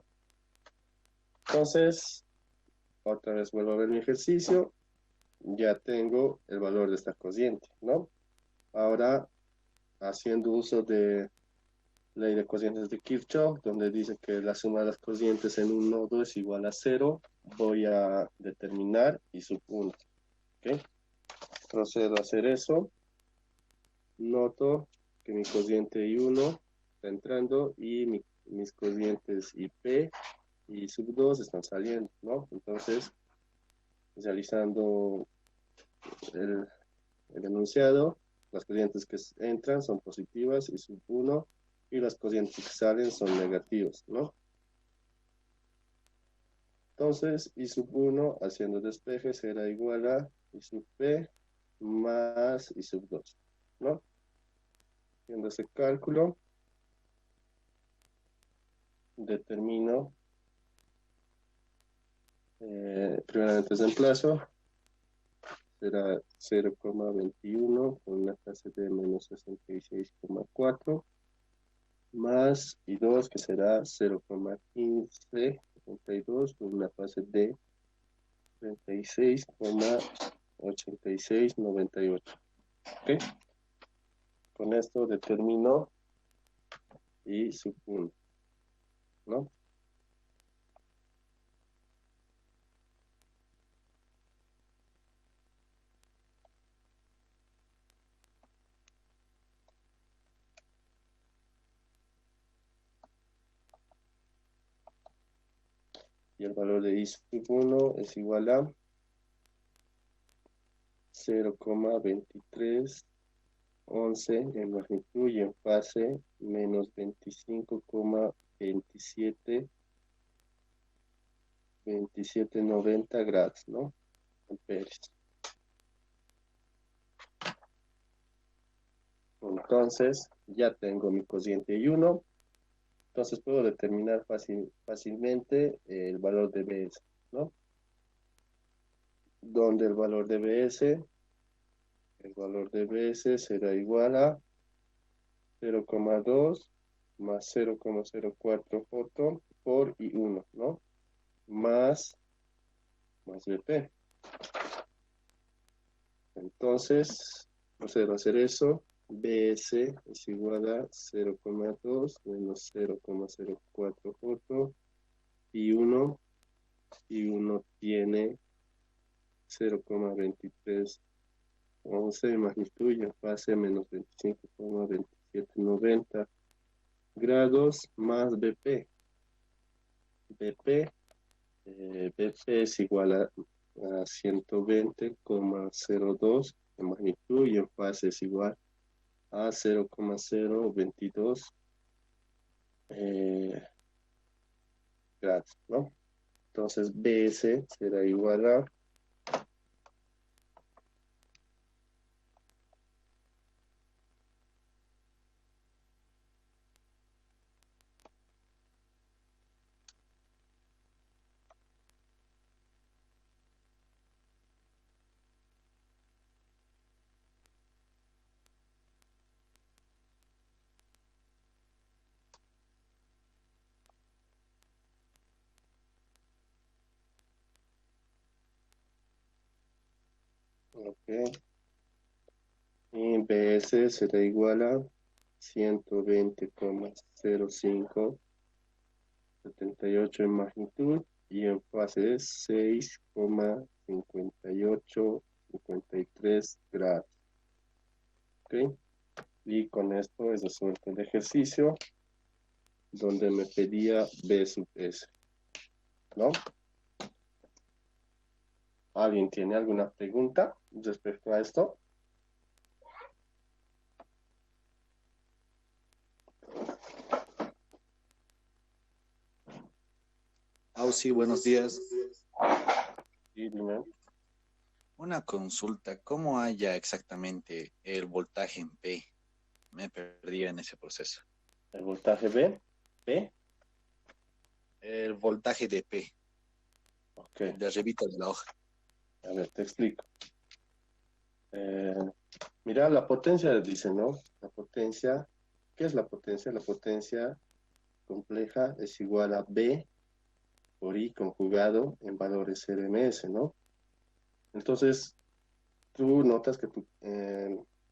Entonces, otra vez vuelvo a ver mi ejercicio. Ya tengo el valor de esta cociente, ¿no? Ahora, haciendo uso de ley de cocientes de Kirchhoff, donde dice que la suma de las cocientes en un nodo es igual a 0, voy a determinar y subpunto, ¿ok? Procedo a hacer eso. Noto que mi cociente I1 está entrando y mis cocientes IP y sub 2 están saliendo, ¿no? Entonces, realizando el enunciado, las corrientes que entran son positivas, I sub 1, y las corrientes que salen son negativas, ¿no? Entonces, I sub 1 haciendo despeje será igual a I sub P más I sub 2, ¿no? Haciendo ese cálculo, determino, primeramente desemplazo, será 0,21 con una fase de menos 66,4 más I2 que será 0,1562 con una fase de 36,8698. ¿Ok? Con esto determino I sub 1, ¿no? Y el valor de I sub 1 es igual a 0,2311 en magnitud y en fase menos 27,90 grados, ¿no? Amperes. Entonces, ya tengo mi cociente I1. Entonces puedo determinar fácilmente el valor de BS, ¿no? Donde el valor de BS será igual a 0,2 más 0,04 foto por I1, ¿no? Más BP. Entonces, procedo a hacer eso. BS es igual a 0,2 menos 0,04 foto. Y 1 tiene 0,2311 de magnitud y en fase menos 25,2790 grados más BP. BP es igual a 120,02 de magnitud y en fase es igual a 0,022 grados, ¿no? Entonces BS será igual a ok, y BS será igual a 120,0578 en magnitud y en fase es 6,5853 grados. ¿Ok? Y con esto es resuelto el ejercicio donde me pedía B sub S, ¿no? ¿Alguien tiene alguna pregunta respecto a esto? Sí, buenos días. Sí, dime. Una consulta, ¿cómo halla exactamente el voltaje en P? Me perdí en ese proceso. ¿El voltaje B? ¿P? El voltaje de P, Ok, de arribita de la hoja. a ver, te explico. Mira, la potencia dice, ¿no? La potencia, ¿qué es la potencia? La potencia compleja es igual a B por I conjugado en valores RMS, ¿no? Entonces, tú notas que tú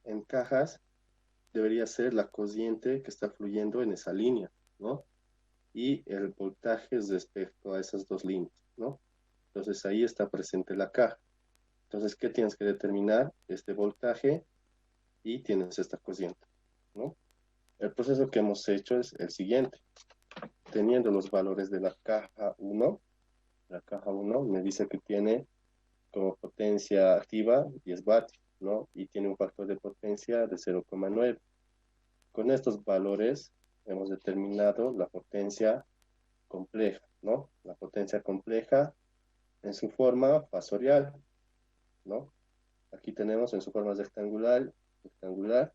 encajas debería ser la corriente que está fluyendo en esa línea, ¿no? Y el voltaje es respecto a esas dos líneas, ¿no? Entonces ahí está presente la caja. Entonces, ¿qué tienes que determinar? Este voltaje y tienes esta corriente, ¿no? El proceso que hemos hecho es el siguiente. Teniendo los valores de la caja 1 me dice que tiene como potencia activa 10 vatios, ¿no? Y tiene un factor de potencia de 0,9. Con estos valores hemos determinado la potencia compleja, ¿no? La potencia compleja en su forma fasorial, ¿no? Aquí tenemos en su forma rectangular,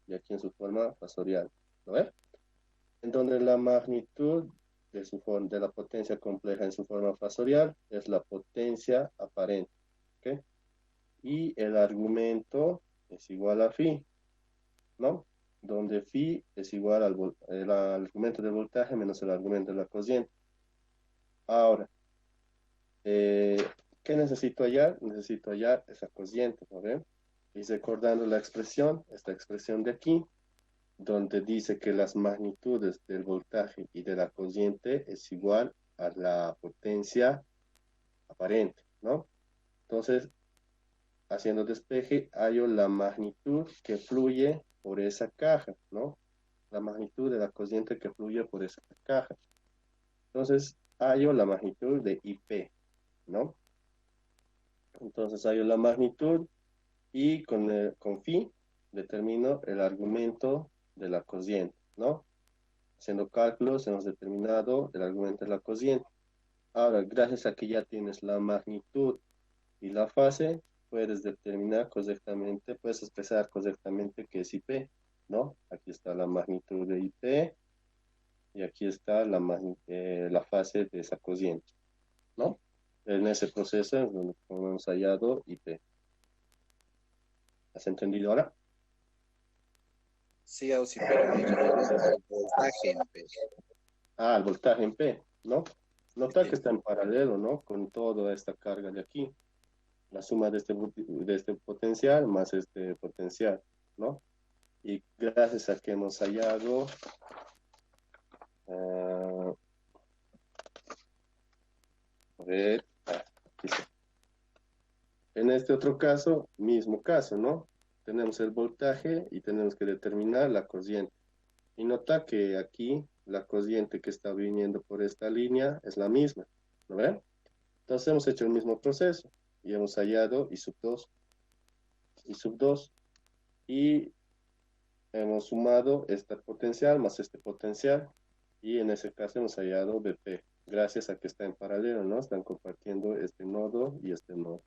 y aquí en su forma fasorial, ¿no ves? En donde la magnitud de la potencia compleja en su forma fasorial es la potencia aparente, ¿ok? Y el argumento es igual a phi, ¿no? Donde phi es igual al argumento del voltaje menos el argumento de la corriente. Ahora, eh, ¿qué necesito hallar? Necesito hallar esa corriente, ¿no ven? Y recordando la expresión, esta expresión de aquí, donde dice que las magnitudes del voltaje y de la corriente es igual a la potencia aparente, ¿no? Entonces, haciendo despeje, hallo la magnitud que fluye por esa caja, ¿no? La magnitud de la corriente que fluye por esa caja. Entonces, hallo la magnitud de IP, ¿no? Entonces, hallo la magnitud y con phi determino el argumento de la corriente, ¿no? Haciendo cálculos hemos determinado el argumento de la corriente. Ahora, gracias a que ya tienes la magnitud y la fase, puedes determinar correctamente, puedes expresar correctamente qué es IP, ¿no? Aquí está la magnitud de IP y aquí está la fase de esa corriente, ¿no? En ese proceso es donde hemos hallado IP. ¿Has entendido ahora? Sí, Ausi, pero me quedé en el voltaje en P. Ah, el voltaje en P, ¿no? Nota que Sí. está en paralelo, ¿no? Con toda esta carga de aquí. La suma de este potencial más este potencial, ¿no? Y gracias a que hemos hallado, a ver, aquí está. En este otro caso, mismo caso, ¿no? Tenemos el voltaje y tenemos que determinar la corriente. Y nota que aquí la corriente que está viniendo por esta línea es la misma, ¿no ven? Entonces hemos hecho el mismo proceso y hemos hallado I sub 2, I sub 2 y hemos sumado este potencial más este potencial y en ese caso hemos hallado BP, gracias a que está en paralelo, ¿no? Están compartiendo este nodo y este nodo,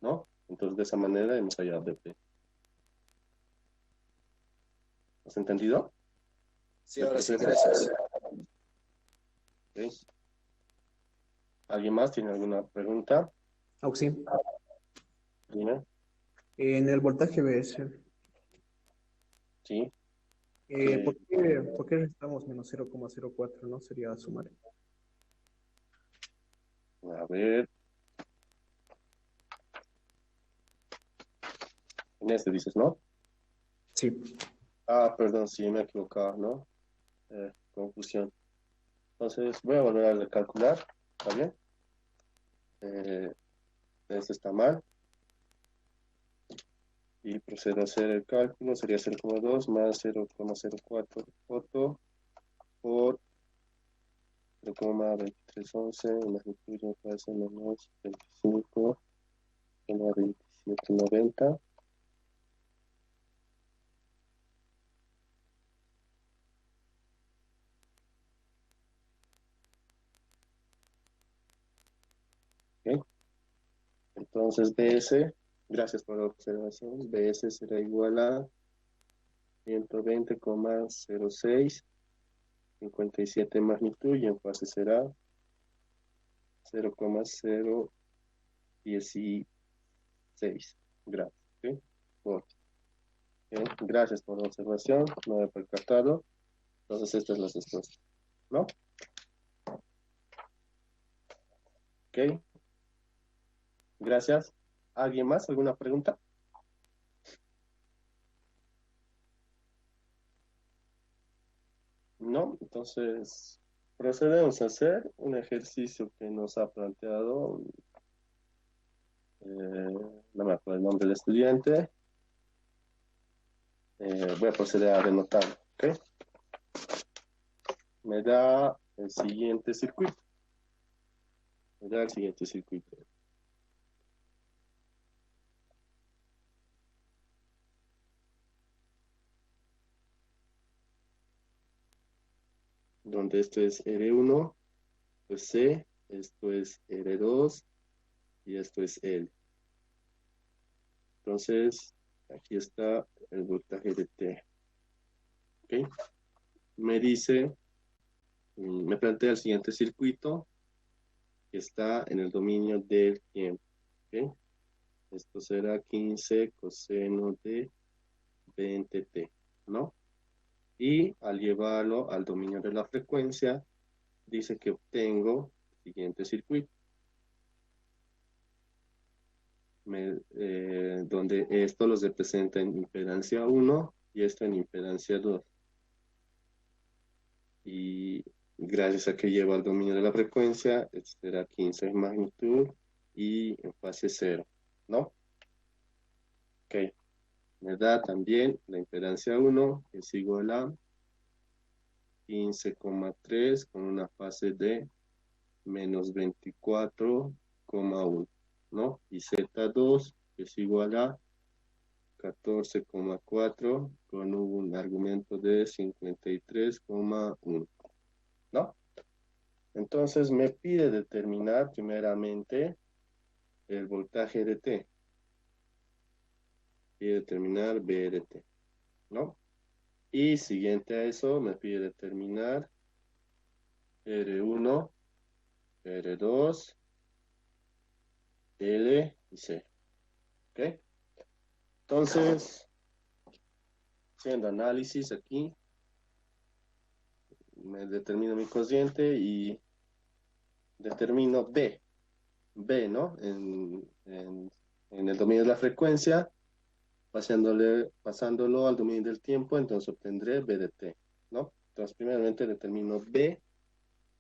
¿no? Entonces de esa manera hemos hallado BP. ¿Has entendido? Sí, El ahora sí, proceso. gracias. ¿Okay? ¿Alguien más tiene alguna pregunta? Auxi, Dime. en el voltaje BS, Sí. por qué restamos menos 0,04? ¿No? Sería sumar. A ver. En este dices, ¿no? Sí. Ah, perdón, sí, me he equivocado, ¿no? Confusión. Entonces, voy a volver a recalcular, ¿está bien? Este está mal. Y procedo a hacer el cálculo, sería 0,2 más 0,04 foto por 0,2311, magnitud de fase menos 25,2790. ¿Ok? Entonces, BS, gracias por la observación, BS será igual a 120,06, 57 magnitud y en fase será 0,016 grados. ¿Ok? Gracias por la observación, no he percatado. Entonces, esta es la respuesta, ¿no? Ok, gracias. ¿Alguien más? ¿Alguna pregunta? No, entonces procedemos a hacer un ejercicio que nos ha planteado, no me acuerdo el nombre del estudiante. Voy a proceder a denotarlo, ¿ok? Me da el siguiente circuito. Me da el siguiente circuito. donde esto es R1, pues C, esto es R2 y esto es L. Entonces, aquí está el voltaje de T. ¿Ok? Me dice, me plantea el siguiente circuito que está en el dominio del tiempo. ¿Ok? Esto será 15 coseno de 20t, ¿no? Y al llevarlo al dominio de la frecuencia, dice que obtengo el siguiente circuito, donde esto los representa en impedancia 1 y esto en impedancia 2. Y gracias a que lleva al dominio de la frecuencia, esto será 15 en magnitud y en fase 0, ¿no? Ok. Me da también la impedancia 1, que es igual a 15,3 con una fase de menos 24,1, ¿no? Y Z2 es igual a 14,4 con un argumento de 53,1, ¿no? Entonces me pide determinar primeramente el voltaje de T. Pide determinar B de T, ¿no? Y siguiente a eso me pide determinar R1, R2, L y C. ¿Ok? Entonces, haciendo análisis aquí, me determino mi cociente y determino B, ¿no? En el dominio de la frecuencia, pasándolo al dominio del tiempo, entonces obtendré B de T, ¿no? Entonces, primeramente determino B,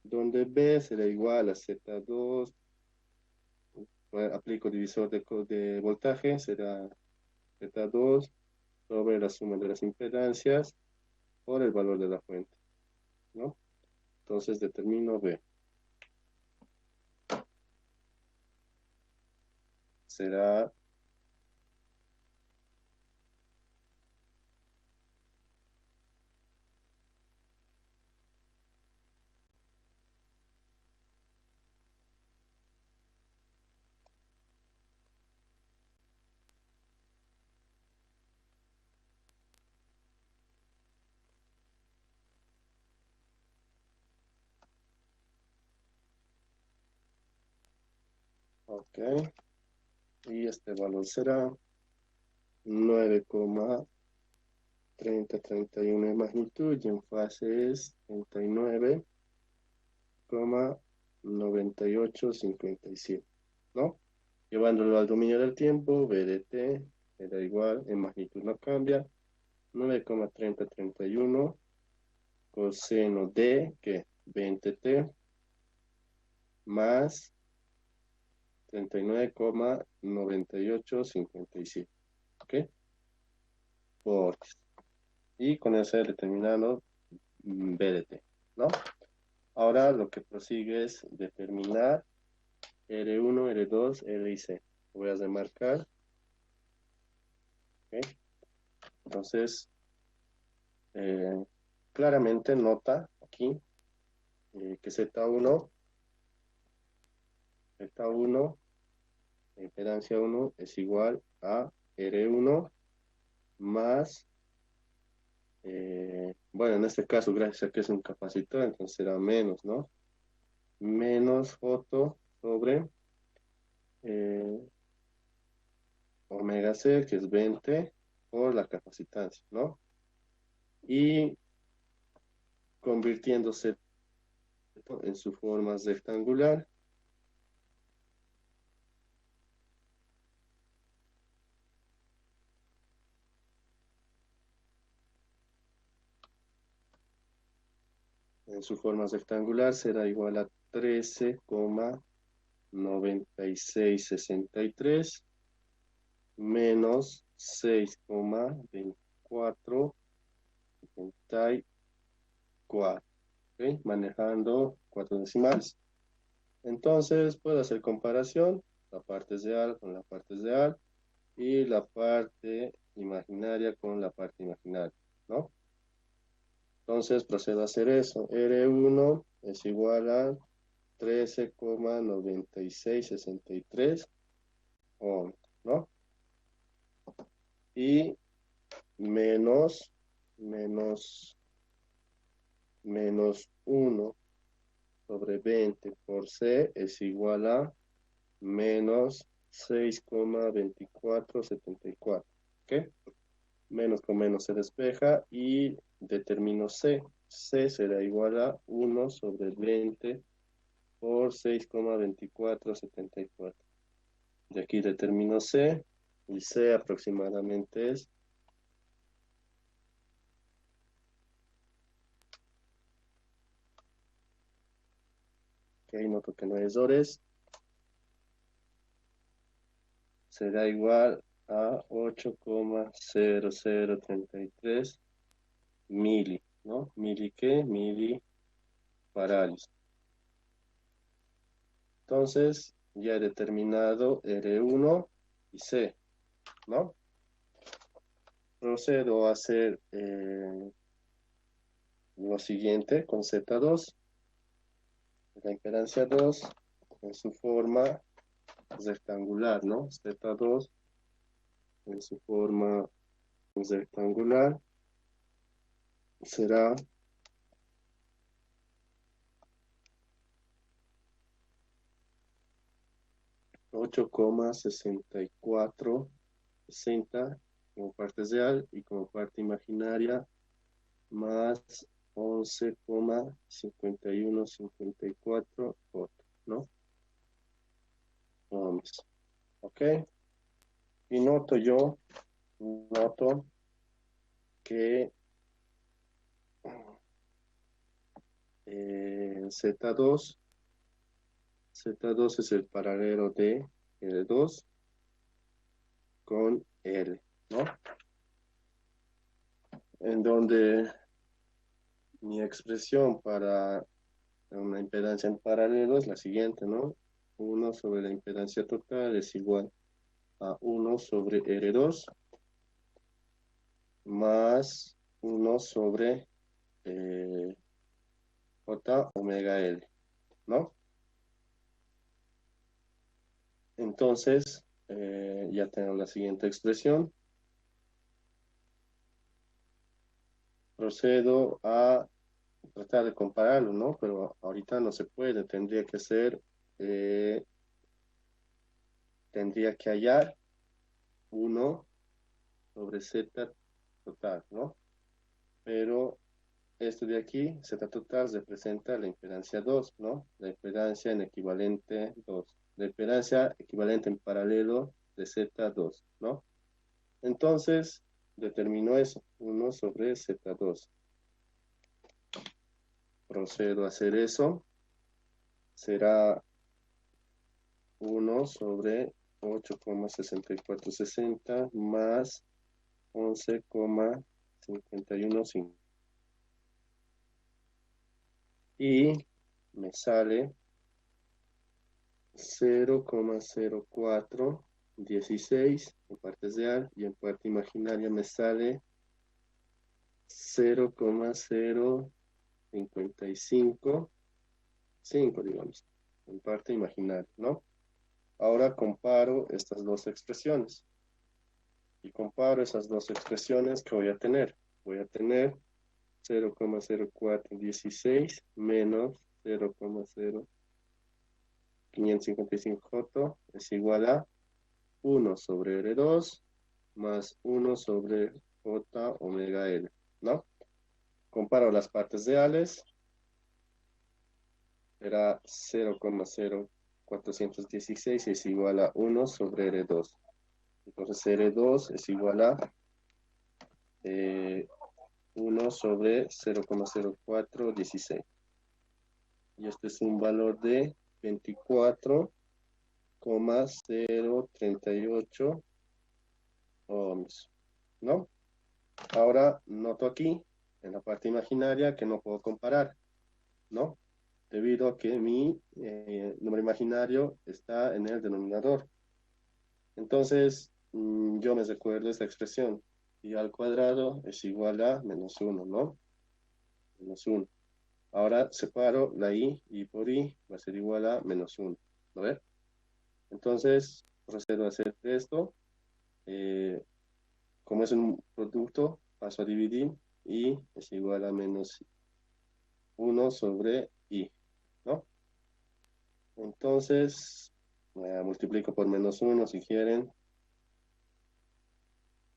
donde B será igual a Z2, aplico divisor de voltaje, será Z2 sobre la suma de las impedancias por el valor de la fuente, ¿no? Entonces determino B. Será ok, y este valor será 9,3031 de magnitud y en fase es 39,9857, ¿no? Llevándolo al dominio del tiempo, B de T será igual, en magnitud no cambia, 9,3031 coseno de, ¿qué? 20t más 39,9857, ¿ok? Por, y con eso he determinado BDT, ¿no? Ahora lo que prosigue es determinar R1, R2, R y C. Voy a remarcar, ¿ok? Entonces, claramente nota aquí que Z1, impedancia 1 es igual a R1 más, bueno, en este caso, gracias a que es un capacitor, entonces será menos, ¿no? Menos J sobre omega C, que es 20, por la capacitancia, ¿no? Y convirtiéndose en su forma rectangular, será igual a 13,9663 menos 6,2474, ¿ok? Manejando 4 decimales. Entonces puedo hacer comparación, la parte real con la parte real y la parte imaginaria con la parte imaginaria, ¿no? Entonces procedo a hacer eso. R1 es igual a 13,9663 ohms, ¿no? Y menos 1 sobre 20 por C es igual a menos 6,2474. ¿Ok? Menos con menos se despeja y determino C. C será igual a 1 sobre 20 por 6,2474. De aquí determino C y C aproximadamente es 'ok, noto que no hay errores, será igual a 8,0033 mili, ¿no? ¿Mili qué? Milifarads. Entonces, ya he determinado R1 y C, ¿no? Procedo a hacer lo siguiente con Z2. La impedancia 2 en su forma rectangular, ¿no? Z2 en su forma rectangular será 8,6460 como parte real y como parte imaginaria más 11,5154 otro, ¿no? Ohms. ¿Ok? Y noto que Z2 es el paralelo de L2 con L, ¿no? En donde mi expresión para una impedancia en paralelo es la siguiente, ¿no? 1 sobre la impedancia total es igual a 1 sobre R2 más 1 sobre J omega L, ¿no? Entonces, ya tengo la siguiente expresión. Procedo a tratar de compararlo, ¿no? Pero ahorita no se puede, tendría que hallar 1 sobre Z total, ¿no? Pero esto de aquí, Z total, representa la impedancia 2, ¿no? La impedancia en equivalente 2. La impedancia equivalente en paralelo de Z2, ¿no? Entonces, determino eso, 1 sobre Z2. Procedo a hacer eso. Será 1 sobre 8,6460 más 11,515. Y me sale 0,0416 en parte real y en parte imaginaria me sale 0,055, digamos, en parte imaginaria, ¿no? Ahora comparo estas dos expresiones. Y comparo esas dos expresiones que voy a tener. Voy a tener 0,0416 menos 0,0555J es igual a 1 sobre R2 más 1 sobre J omega L, ¿no? Comparo las partes reales. Será 0,0416 es igual a 1 sobre R2. Entonces R2 es igual a 1 sobre 0,0416. Y este es un valor de 24,038 ohms, ¿no? Ahora noto aquí, en la parte imaginaria, que no puedo comparar, ¿no? Debido a que mi número imaginario está en el denominador. Entonces, yo me recuerdo esta expresión. Y al cuadrado es igual a menos 1, ¿no? menos 1. Ahora separo la i y por i va a ser igual a menos 1. ¿Lo ves? Entonces, procedo a hacer esto. Como es un producto, paso a dividir y es igual a menos 1 sobre i, ¿no? Entonces, multiplico por menos 1 si quieren.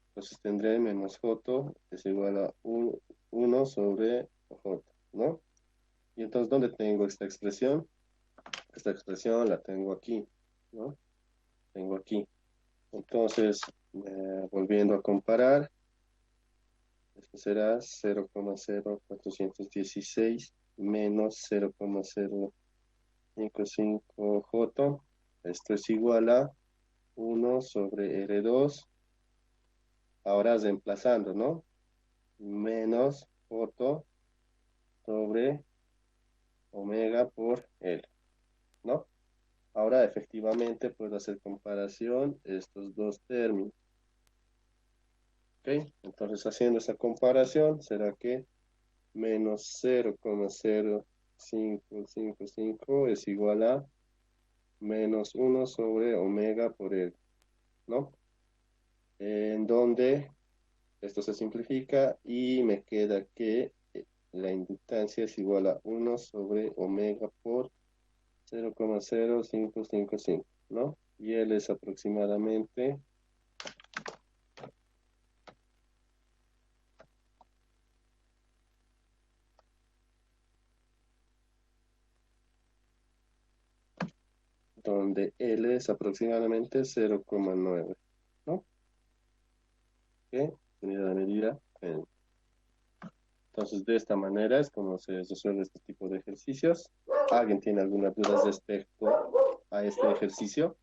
Entonces tendré menos j es igual a 1 sobre j, ¿no? Y entonces, ¿dónde tengo esta expresión? Esta expresión la tengo aquí, ¿no? Tengo aquí. Entonces, volviendo a comparar, esto será 0,0416 menos 0,055J. Esto es igual a 1 sobre R2. Ahora reemplazando, ¿no? Menos J sobre omega por L, ¿no? Ahora efectivamente puedo hacer comparación estos dos términos. ¿Ok? Entonces haciendo esa comparación, será que menos 0,0555 es igual a menos 1 sobre omega por L, ¿no? En donde esto se simplifica y me queda que la inductancia es igual a 1 sobre omega por 0,0555, ¿no? Y L es aproximadamente donde L es aproximadamente 0,9, ¿no? ¿Ok? Unidad de medida. Entonces, de esta manera es como se resuelve este tipo de ejercicios. ¿Alguien tiene alguna duda respecto a este ejercicio?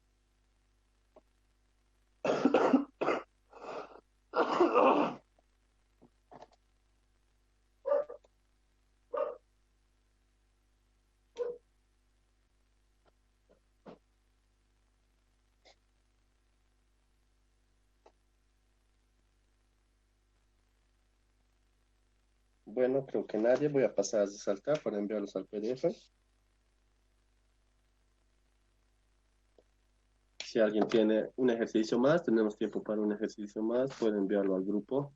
Bueno, creo que nadie. Voy a pasar a resaltar para enviarlos al PDF. Si alguien tiene un ejercicio más, tenemos tiempo para un ejercicio más, puede enviarlo al grupo.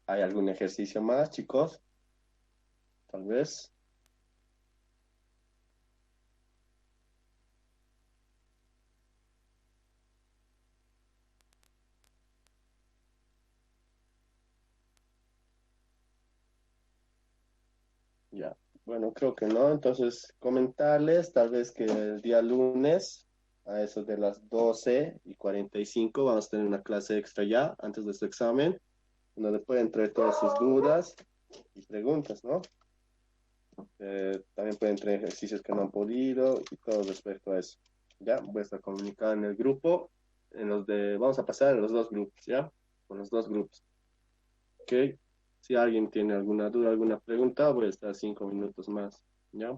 ¿Hay algún ejercicio más, chicos? Tal vez. Ya. Bueno, creo que no. Entonces, comentarles tal vez que el día lunes, a eso de las 12:45, vamos a tener una clase extra ya, antes de su examen, donde pueden traer todas sus dudas y preguntas, ¿no? También pueden traer ejercicios que no han podido y todo respecto a eso. Ya, voy a estar comunicado en el grupo, vamos a pasar en los dos grupos, ¿ya? Con los dos grupos. Ok. Si alguien tiene alguna duda, alguna pregunta, voy a estar 5 minutos más, ¿ya?